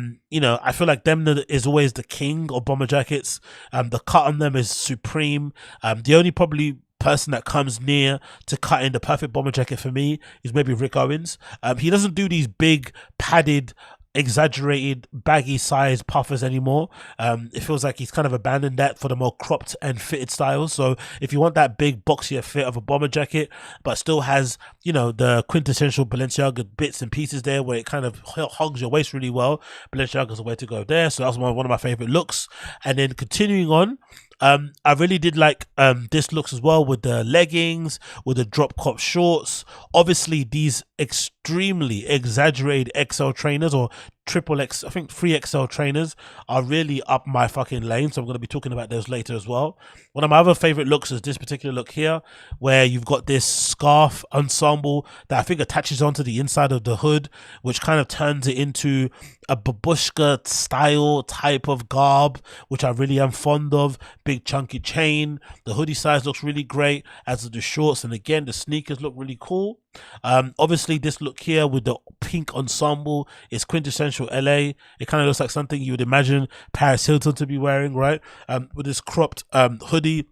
feel like Demna is always the king of bomber jackets. The cut on them is supreme. The only probably person that comes near to cutting the perfect bomber jacket for me is maybe Rick Owens. He doesn't do these big padded, exaggerated baggy size puffers anymore. It feels like he's kind of abandoned that for the more cropped and fitted styles. So if you want that big boxier fit of a bomber jacket but still has the quintessential Balenciaga bits and pieces there where it kind of hogs your waist really well, Balenciaga's the way to go there. So that's one of my favorite looks. And then continuing on, I really did like this looks as well, with the leggings, with the drop crop shorts. Obviously these extremely exaggerated XL trainers, or triple X, I think 3XL trainers, are really up my fucking lane, so I'm going to be talking about those later as well. One of my other favorite looks is this particular look here, where you've got this scarf ensemble that I think attaches onto the inside of the hood, which kind of turns it into a babushka style type of garb, which I really am fond of. Big chunky chain, the hoodie size looks really great, as do the shorts, and again the sneakers look really cool. Obviously this look here with the pink ensemble is quintessential LA. It kind of looks like something you would imagine Paris Hilton to be wearing, right? With this cropped hoodie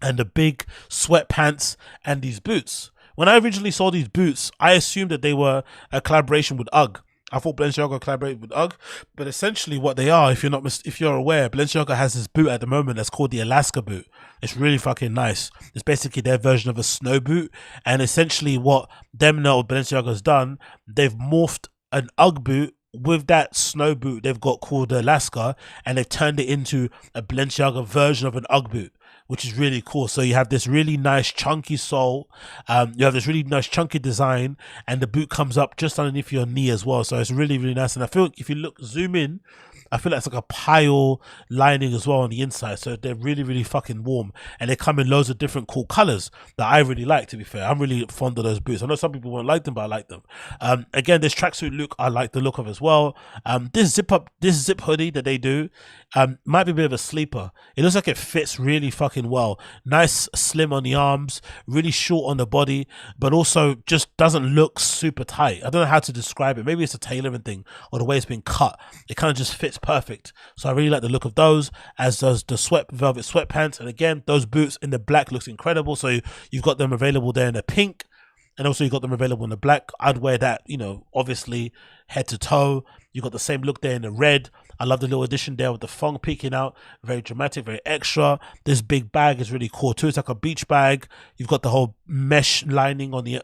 and the big sweatpants and these boots. When I originally saw these boots, I assumed that they were a collaboration with UGG. I thought Balenciaga collaborated with UGG, but essentially what they are, if you're aware, Balenciaga has this boot at the moment that's called the Alaska boot. It's really fucking nice. It's basically their version of a snow boot, and essentially what Balenciaga's done, they've morphed an UGG boot with that snow boot they've got called the Alaska, and they've turned it into a Balenciaga version of an UGG boot, which is really cool. So you have this really nice chunky sole, you have this really nice chunky design, and the boot comes up just underneath your knee as well. So it's really, really nice. And I feel like if you zoom in, I feel like it's like a pile lining as well on the inside. So they're really, really fucking warm. And they come in loads of different cool colors that I really like, to be fair. I'm really fond of those boots. I know some people won't like them, but I like them. Again, this tracksuit look, I like the look of as well. This zip hoodie that they do might be a bit of a sleeper. It looks like it fits really fucking well. Nice, slim on the arms, really short on the body, but also just doesn't look super tight. I don't know how to describe it. Maybe it's a tailoring thing or the way it's been cut. It kind of just fits perfect. So I really like the look of those, as does the velvet sweatpants. And again, those boots in the black looks incredible. So you've got them available there in the pink, and also you got them available in the black. I'd wear that, you know, obviously head to toe. You got the same look there in the red. I love the little addition there with the thong peeking out. Very dramatic, very extra. This big bag is really cool too. It's like a beach bag. You've got the whole mesh lining on the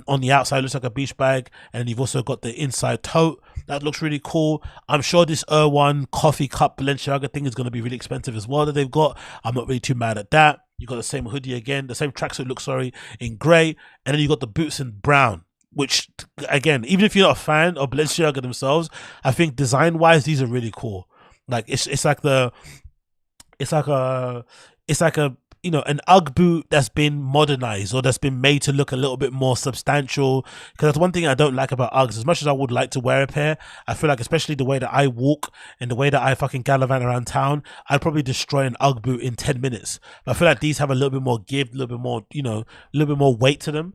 on the outside. Looks like a beach bag. And then you've also got the inside tote. That looks really cool. I'm sure this Erewhon coffee cup Balenciaga thing is going to be really expensive as well that they've got. I'm not really too mad at that. You got the same hoodie again, the same tracksuit look, sorry, in grey. And then you got the boots in brown, which again, even if you're not a fan of Balenciaga themselves, I think design wise these are really cool. Like it's like a you know, an UGG boot that's been modernized or that's been made to look a little bit more substantial. Because that's one thing I don't like about UGGs. As much as I would like to wear a pair, I feel like, especially the way that I walk and the way that I fucking gallivant around town, I'd probably destroy an UGG boot in 10 minutes. But I feel like these have a little bit more give, a little bit more, you know, a little bit more weight to them.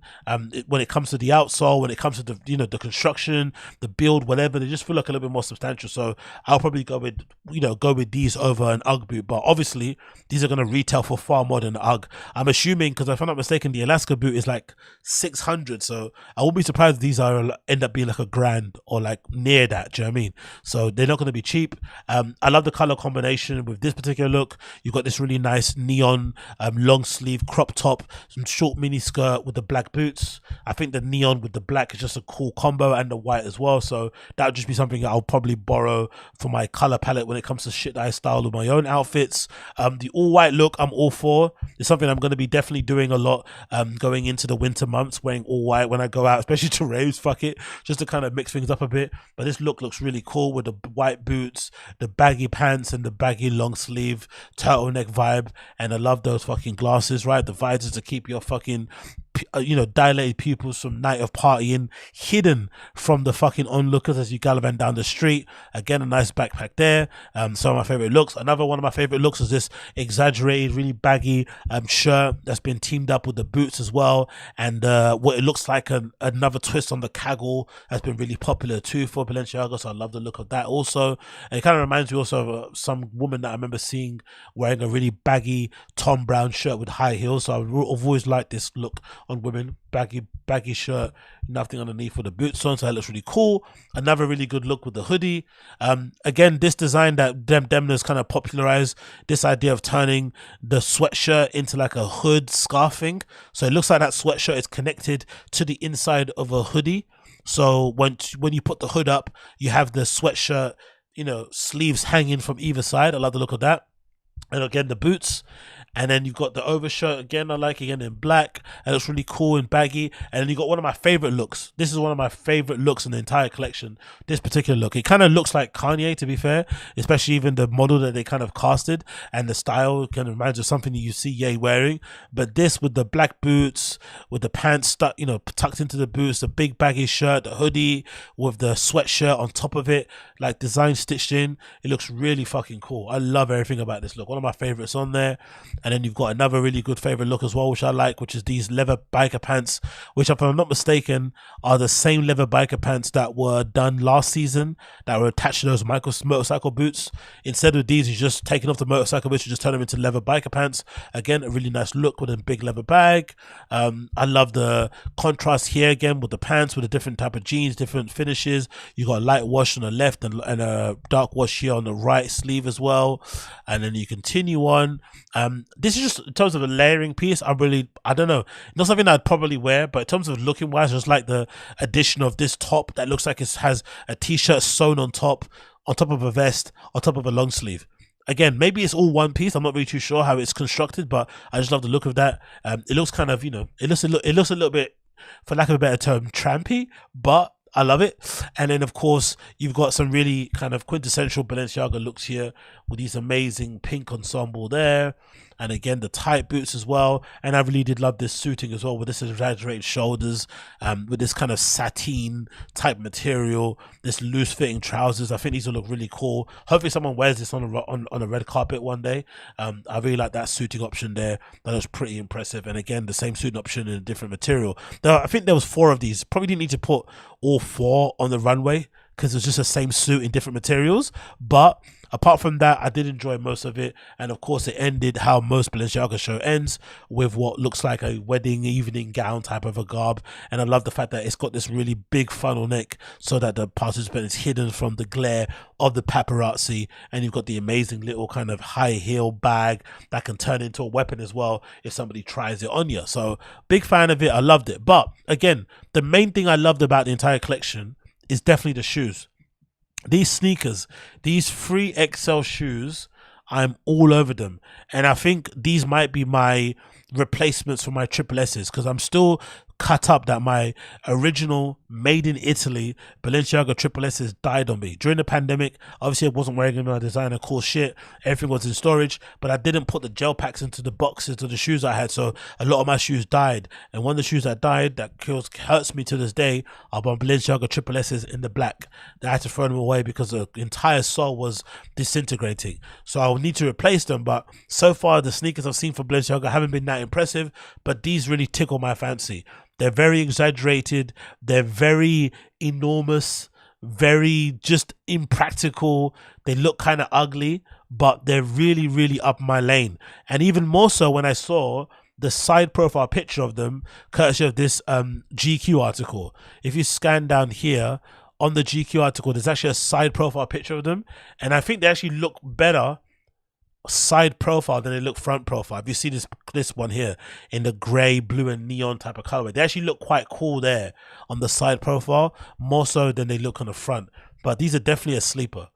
When it comes to the outsole, when it comes to the, you know, the construction, the build, whatever, they just feel like a little bit more substantial. So I'll probably go with, you know, go with these over an UGG boot. But obviously these are going to retail for far more than UGG. I'm assuming, because if I'm not mistaken, the Alaska boot is like 600, so I won't be surprised if these end up being like $1,000 or like near that. Do you know what I mean? So they're not going to be cheap. I love the color combination with this particular look. You've got this really nice neon long sleeve crop top, some short mini skirt with the black boots. I think the neon with the black is just a cool combo, and the white as well. So that would just be something that I'll probably borrow for my color palette when it comes to shit that I style with my own outfits. The all white look I'm all for. It's something I'm going to be definitely doing a lot going into the winter months, wearing all white when I go out, especially to raves, fuck it, just to kind of mix things up a bit. But this look looks really cool with the white boots, the baggy pants, and the baggy long sleeve turtleneck vibe. And I love those fucking glasses, right? The visors to keep your fucking, you know, dilated pupils from night of partying hidden from the fucking onlookers as you gallivant down the street. Again, a nice backpack there. Some of my favorite looks. Another one of my favorite looks is this exaggerated, really baggy shirt that's been teamed up with the boots as well, and what it looks like another twist on the Kaggle has been really popular too for Balenciaga. So I love the look of that also. And it kind of reminds me also of some woman that I remember seeing wearing a really baggy Tom Brown shirt with high heels. So I've always liked this look on women. Baggy shirt, nothing underneath with the boots on, so that looks really cool. Another really good look with the hoodie. Again, this design that Demna's kind of popularized, this idea of turning the sweatshirt into like a hood scarf thing. So it looks like that sweatshirt is connected to the inside of a hoodie. So when you put the hood up, you have the sweatshirt, you know, sleeves hanging from either side. I love the look of that. And again, the boots. And then you've got the overshirt again, I like, again in black. It looks really cool and baggy. And then you got one of my favorite looks. This is one of my favorite looks in the entire collection. This particular look, it kind of looks like Kanye, to be fair, especially even the model that they kind of casted, and the style kind of reminds of something that you see Ye wearing. But this with the black boots, with the pants stuck, you know, tucked into the boots, the big baggy shirt, the hoodie with the sweatshirt on top of it, like design stitched in. It looks really fucking cool. I love everything about this look. One of my favorites on there. And then you've got another really good favorite look as well, which I like, which is these leather biker pants, which if I'm not mistaken are the same leather biker pants that were done last season, that were attached to those motorcycle boots. Instead of these, you're just taking off the motorcycle boots, you just turn them into leather biker pants. Again, a really nice look with a big leather bag. I love the contrast here again with the pants, with a different type of jeans, different finishes. You got a light wash on the left and a dark wash here on the right sleeve as well. And then you continue on. This is just in terms of a layering piece. I don't know, not something I'd probably wear, but in terms of looking wise, just like the addition of this top that looks like it has a t-shirt sewn on top of a vest, on top of a long sleeve. Again, maybe it's all one piece. I'm not really too sure how it's constructed, but I just love the look of that. It looks kind of, it looks a little bit, for lack of a better term, trampy, but I love it. And then of course you've got some really kind of quintessential Balenciaga looks here with these amazing pink ensemble there, and again the tight boots as well. And I really did love this suiting as well, with this exaggerated shoulders, with this kind of sateen type material, this loose fitting trousers. I think these will look really cool. Hopefully someone wears this on a red carpet one day. I really like that suiting option there. That was pretty impressive. And again, the same suiting option in a different material. Now I think there was 4 of these. Probably didn't need to put all 4 on the runway because it's just the same suit in different materials, but apart from that, I did enjoy most of it. And of course it ended how most Balenciaga show ends, with what looks like a wedding evening gown type of a garb. And I love the fact that it's got this really big funnel neck so that the participant is hidden from the glare of the paparazzi. And you've got the amazing little kind of high heel bag that can turn into a weapon as well if somebody tries it on you. So big fan of it. I loved it. But again, the main thing I loved about the entire collection is definitely the shoes. These sneakers, these 3XL shoes, I'm all over them. And I think these might be my replacements for my triple S's, because I'm still cut up that my original made in Italy Balenciaga triple S's died on me during the pandemic. Obviously I wasn't wearing my designer cool shit, everything was in storage, but I didn't put the gel packs into the boxes of the shoes I had, so a lot of my shoes died. And one of the shoes that died that hurts me to this day are my Balenciaga triple S's in the black. I had to throw them away because the entire sole was disintegrating, so I'll need to replace them. But so far the sneakers I've seen from Balenciaga haven't been that impressive, but these really tickle my fancy. They're very exaggerated, they're very enormous, very just impractical. They look kind of ugly, but they're really, really up my lane. And even more so when I saw the side profile picture of them, courtesy of this GQ article. If you scan down here on the GQ article, there's actually a side profile picture of them, and I think they actually look better side profile than they look front profile. If you see this one here in the grey, blue and neon type of colorway, they actually look quite cool there on the side profile, more so than they look on the front. But these are definitely a sleeper.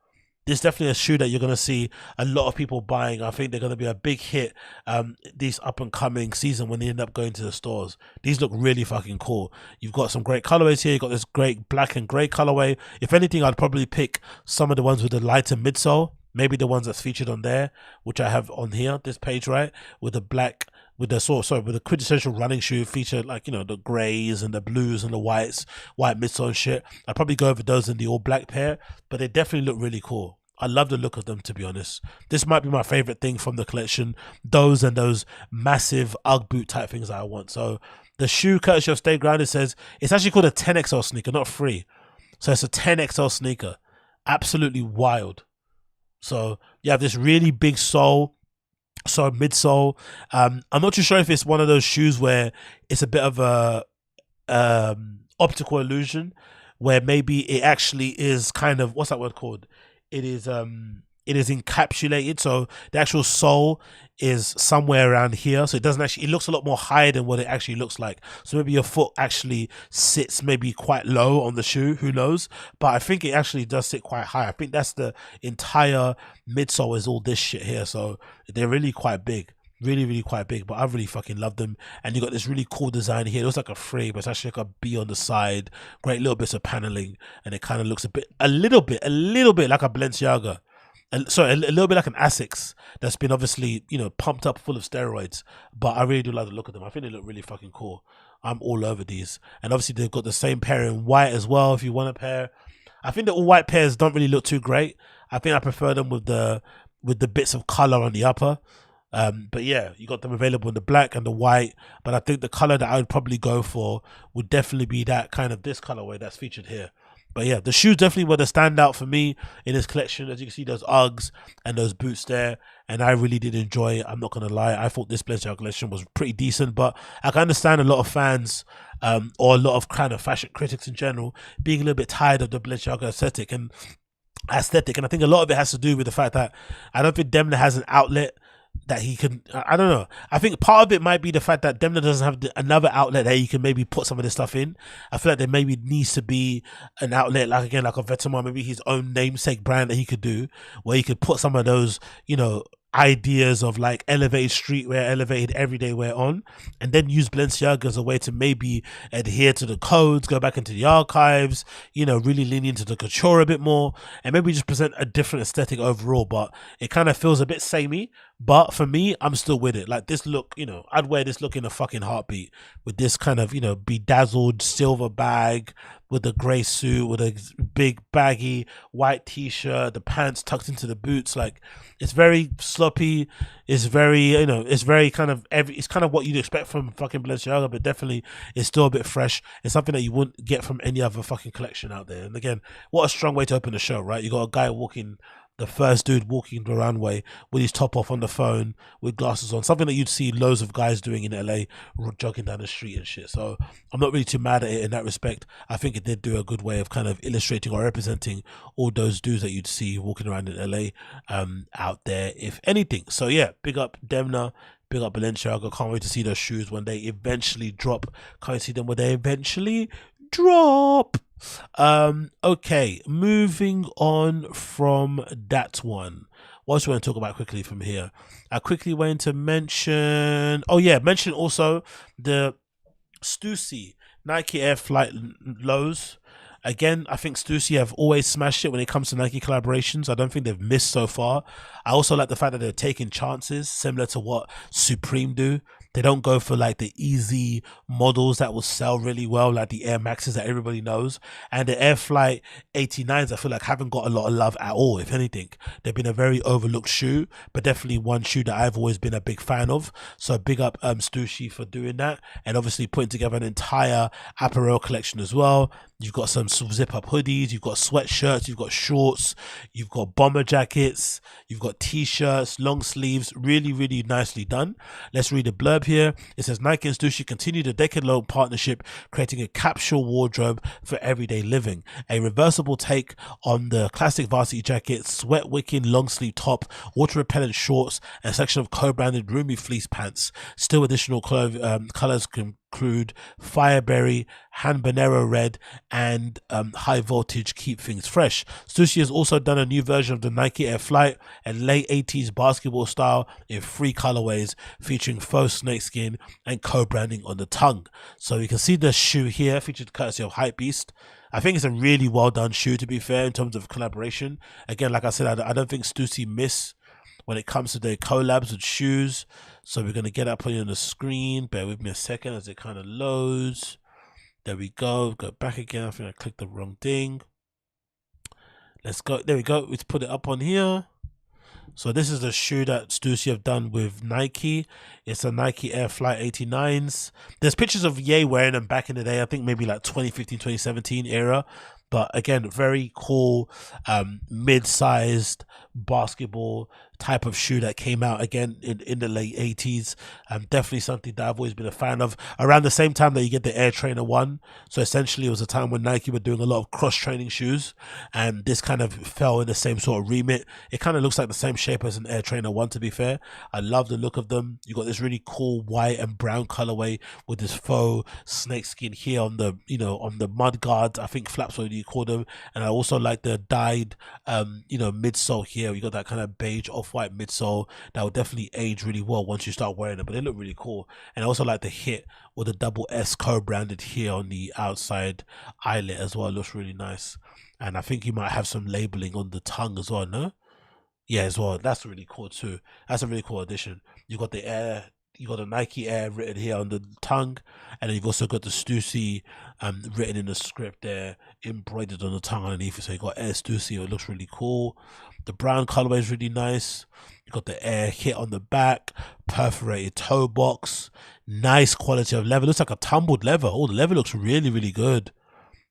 This is definitely a shoe that you're going to see a lot of people buying. I think they're going to be a big hit this up and coming season when they end up going to the stores. These look really fucking cool. You've got some great colorways here. You've got this great black and grey colorway. If anything, I'd probably pick some of the ones with the lighter midsole. Maybe the ones that's featured on there, which I have on here, this page, right? With the black, with the quintessential running shoe featured, like, the greys and the blues and the white midsole and shit. I'd probably go over those in the all black pair, but they definitely look really cool. I love the look of them, to be honest. This might be my favorite thing from the collection. Those and those massive Ugg boot type things that I want. So the shoe, courtesy of Stay Grounded, says it's actually called a 10XL sneaker, not 3. So it's a 10XL sneaker. Absolutely wild. So you have this really big sole, so midsole. I'm not too sure if it's one of those shoes where it's a bit of a optical illusion, where maybe it actually is kind of, what's that word called? It is encapsulated, so the actual sole is somewhere around here, so it doesn't actually, it looks a lot more higher than what it actually looks like. So maybe your foot actually sits maybe quite low on the shoe, who knows, but I think it actually does sit quite high. I think that's the entire midsole is all this shit here, so they're really quite big. Really quite big, but I really fucking love them. And you got this really cool design here. It looks like a 3, but it's actually like a B on the side. Great little bits of paneling, and it kind of looks a little bit like a Balenciaga. Sorry, a little bit like an Asics that's been obviously, pumped up full of steroids. But I really do like the look of them. I think they look really fucking cool. I'm all over these. And obviously they've got the same pair in white as well if you want a pair. I think the all white pairs don't really look too great. I think I prefer them with the bits of color on the upper. But yeah, you got them available in the black and the white. But I think the color that I would probably go for would definitely be that kind of this colorway that's featured here. But yeah, the shoes definitely were the standout for me in this collection. As you can see, those Uggs and those boots there. And I really did enjoy it. I'm not going to lie. I thought this Balenciaga collection was pretty decent. But I can understand a lot of fans or a lot of kind of fashion critics in general being a little bit tired of the Balenciaga aesthetic. And I think a lot of it has to do with the fact that I don't think Demna has an outlet that he can. I don't know. I think part of it might be the fact that Demna doesn't have another outlet that he can maybe put some of this stuff in. I feel like there maybe needs to be an outlet, like again, like a Vetements, maybe his own namesake brand that he could do, where he could put some of those, you know, ideas of like elevated streetwear, elevated everyday wear on, and then use Balenciaga as a way to maybe adhere to the codes, go back into the archives, you know, really lean into the couture a bit more, and maybe just present a different aesthetic overall. But it kind of feels a bit samey. But for me, I'm still with it. Like this look, you know, I'd wear this look in a fucking heartbeat with this kind of, you know, bedazzled silver bag with a grey suit, with a big baggy white t-shirt, the pants tucked into the boots. Like it's very sloppy. It's very, you know, it's very kind of it's kind of what you'd expect from fucking Balenciaga, but definitely it's still a bit fresh. It's something that you wouldn't get from any other fucking collection out there. And again, what a strong way to open the show, right? You got a guy walking, the first dude walking the runway with his top off on the phone with glasses on, something that you'd see loads of guys doing in LA, jogging down the street and shit. So I'm not really too mad at it in that respect. I think it did do a good way of kind of illustrating or representing all those dudes that you'd see walking around in LA out there, if anything. So yeah, big up Demna, big up Balenciaga. Can't wait to see those shoes when they eventually drop. Can't see them when they eventually drop. Okay, moving on from that one. What else do I want to talk about quickly from here? I quickly went to mention also the Stüssy Nike Air Flight lows. Again, I think Stüssy have always smashed it when it comes to Nike collaborations. I don't think they've missed so far. I also like the fact that they're taking chances, similar to what Supreme do. They don't go for like the easy models that will sell really well, like the Air Maxes that everybody knows. And the Air Flight 89s, I feel like haven't got a lot of love at all, if anything. They've been a very overlooked shoe, but definitely one shoe that I've always been a big fan of. So big up Stüssy for doing that. And obviously putting together an entire apparel collection as well. You've got some zip-up hoodies, you've got sweatshirts, you've got shorts, you've got bomber jackets, you've got t-shirts, long sleeves, really, really nicely done. Let's read the blurb here. It says, Nike and Stüssy continued a decade-long partnership, creating a capsule wardrobe for everyday living. A reversible take on the classic varsity jacket, sweat-wicking long-sleeve top, water-repellent shorts, and a section of co-branded roomy fleece pants. Still additional colors include Fireberry, Habanero Red, and High Voltage Keep Things Fresh. Stüssy has also done a new version of the Nike Air Flight, a late 80s basketball style in 3 colorways, featuring faux snakeskin and co-branding on the tongue. So you can see the shoe here, featured courtesy of Hypebeast. I think it's a really well done shoe, to be fair, in terms of collaboration. Again, like I said, I don't think Stüssy miss when it comes to their collabs with shoes. So we're going to get that put on the screen. Bear with me a second as it kind of loads. There we go. Go back again. I think I clicked the wrong thing. Let's go. There we go. Let's put it up on here. So this is the shoe that Stüssy have done with Nike. It's a Nike Air Flight 89s. There's pictures of Ye wearing them back in the day. I think maybe like 2015, 2017 era. But again, very cool, mid-sized basketball type of shoe that came out again in the late 80s. Definitely something that I've always been a fan of. Around the same time that you get the Air Trainer 1. So essentially it was a time when Nike were doing a lot of cross-training shoes. And this kind of fell in the same sort of remit. It kind of looks like the same shape as an Air Trainer 1, to be fair. I love the look of them. You got this really cool white and brown colorway with this faux snakeskin here on the, you know, on the mud guards. I think flaps, what you call them. And I also like the dyed, you know, midsole here. You got that kind of beige off-white midsole that will definitely age really well once you start wearing it, but they look really cool. And I also like the hit with the double S co-branded here on the outside eyelet as well. It looks really nice. And I think you might have some labeling on the tongue as well, no? Yeah, as well. That's really cool too. That's a really cool addition. You got the Air you got the Nike Air written here on the tongue, and then you've also got the Stüssy written in the script there, embroidered on the tongue underneath it. So you got Air Stüssy. It looks really cool. The brown colorway is really nice. You got the Air hit on the back, perforated toe box, nice quality of leather. Looks like a tumbled leather. Oh, the leather looks really, really good.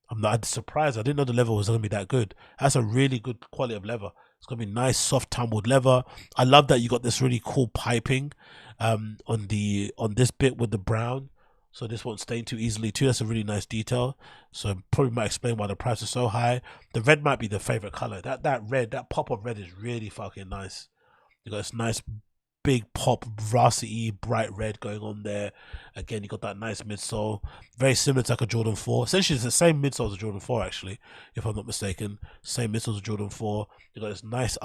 I'm surprised. I didn't know the leather was going to be that good. That's a really good quality of leather. It's going to be nice, soft, tumbled leather. I love that you got this really cool piping on this bit with the brown. So this won't stain too easily too. That's a really nice detail. So probably might explain why the price is so high. The red might be the favorite color. That red, that pop of red is really fucking nice. You got this nice big pop varsity bright red going on there. Again, you got that nice midsole, very similar to like a Jordan 4. Essentially it's the same midsole as a Jordan 4 actually, if I'm not mistaken. Same midsole as a Jordan 4. You got this nice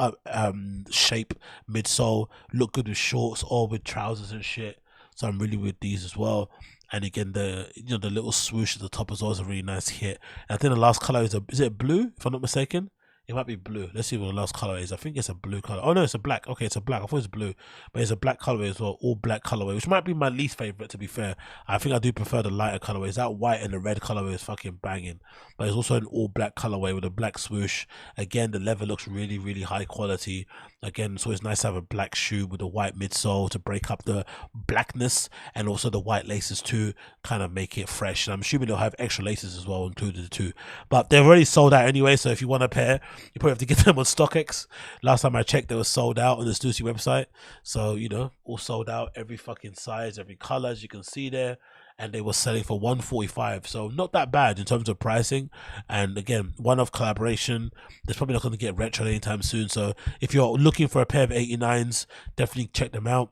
shape midsole, look good with shorts or with trousers and shit. So I'm really with these as well. And again, the the little swoosh at the top as well is a really nice hit. And I think the last color is it blue, if I'm not mistaken? It might be blue. Let's see what the last color is. I think it's a blue color. Oh no, it's a black. Okay, it's a black. I thought it was blue, but it's a black colorway as well. All black colorway, which might be my least favorite to be fair. I think I do prefer the lighter colorways. That white and the red colorway is fucking banging. But it's also an all black colorway with a black swoosh. Again, the leather looks really, really high quality. Again, it's always nice to have a black shoe with a white midsole to break up the blackness, and also the white laces too, kind of make it fresh. And I'm assuming they'll have extra laces as well included too. But they're already sold out anyway, so if you want a pair, you probably have to get them on StockX. Last time I checked, they were sold out on the Stüssy website. So, all sold out, every fucking size, every color, as you can see there. And they were selling for $145, so not that bad in terms of pricing. And again, one-off collaboration. They're probably not going to get retro anytime soon. So if you're looking for a pair of 89s, definitely check them out.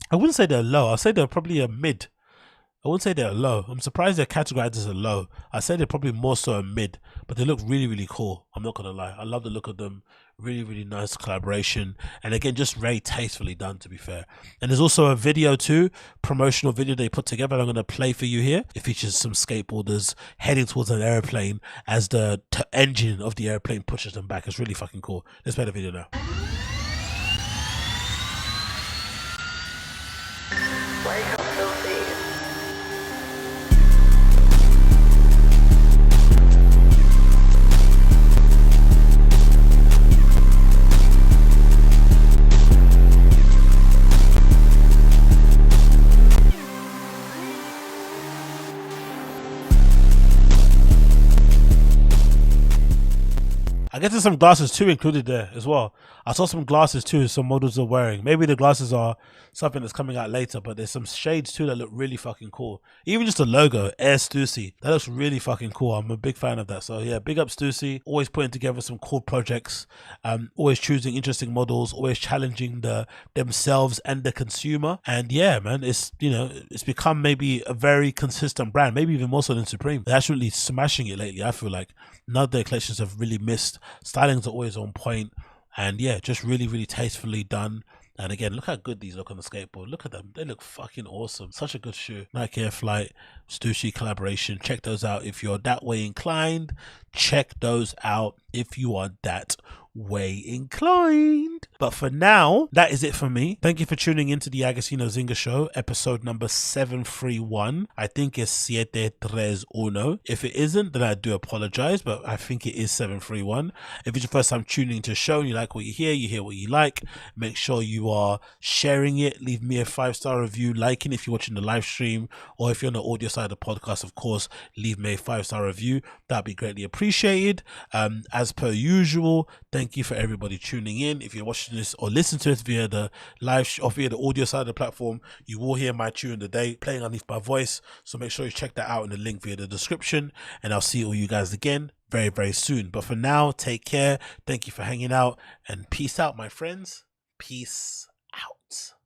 I wouldn't say they're low. I'll say they're probably a mid. I wouldn't say they're low. I'm surprised they're categorized as a low. I'd say they're probably more so a mid, but they look really, really cool. I'm not going to lie. I love the look of them. Really, really nice collaboration. And again, just very tastefully done, to be fair. And there's also a video too, promotional video they put together. I'm going to play for you here. It features some skateboarders heading towards an airplane as the engine of the airplane pushes them back. It's really fucking cool. Let's play the video now. Wake up, filthy. I guess there's some glasses too included there as well. I saw some glasses too some models are wearing. Maybe the glasses are something that's coming out later, but there's some shades too that look really fucking cool. Even just the logo, Air Stüssy, that looks really fucking cool. I'm a big fan of that. So yeah, big up Stüssy. Always putting together some cool projects, always choosing interesting models, always challenging themselves and the consumer. And yeah, man, it's it's become maybe a very consistent brand, maybe even more so than Supreme. They're actually smashing it lately. I feel like none of their collections have really missed. Stylings are always on point, and yeah, just really, really tastefully done. And again, look how good these look on the skateboard. Look at them. They look fucking awesome. Such a good shoe. Nike Air Flight, Stüssy collaboration. Check those out if you're that way inclined. Check those out if you are that way inclined. But for now, that is it for me. Thank you for tuning into the Agostinho Zinga Show, episode number 731. I think it's 731. If it isn't, then I do apologize, but I think it is 731. If it's your first time tuning into the show and you like what you hear what you like, make sure you are sharing it. Leave me a 5-star review, liking if you're watching the live stream, or if you're on the audio side of the podcast, of course, leave me a 5-star review. That'd be greatly appreciated. As per usual, thank you for everybody tuning in. If you're watching this or listening to this via the live or via the audio side of the platform, you will hear my tune of the day playing underneath my voice. So make sure you check that out in the link via the description, and I'll see all you guys again very, very soon. But for now, take care. Thank you for hanging out, and peace out, my friends. Peace out.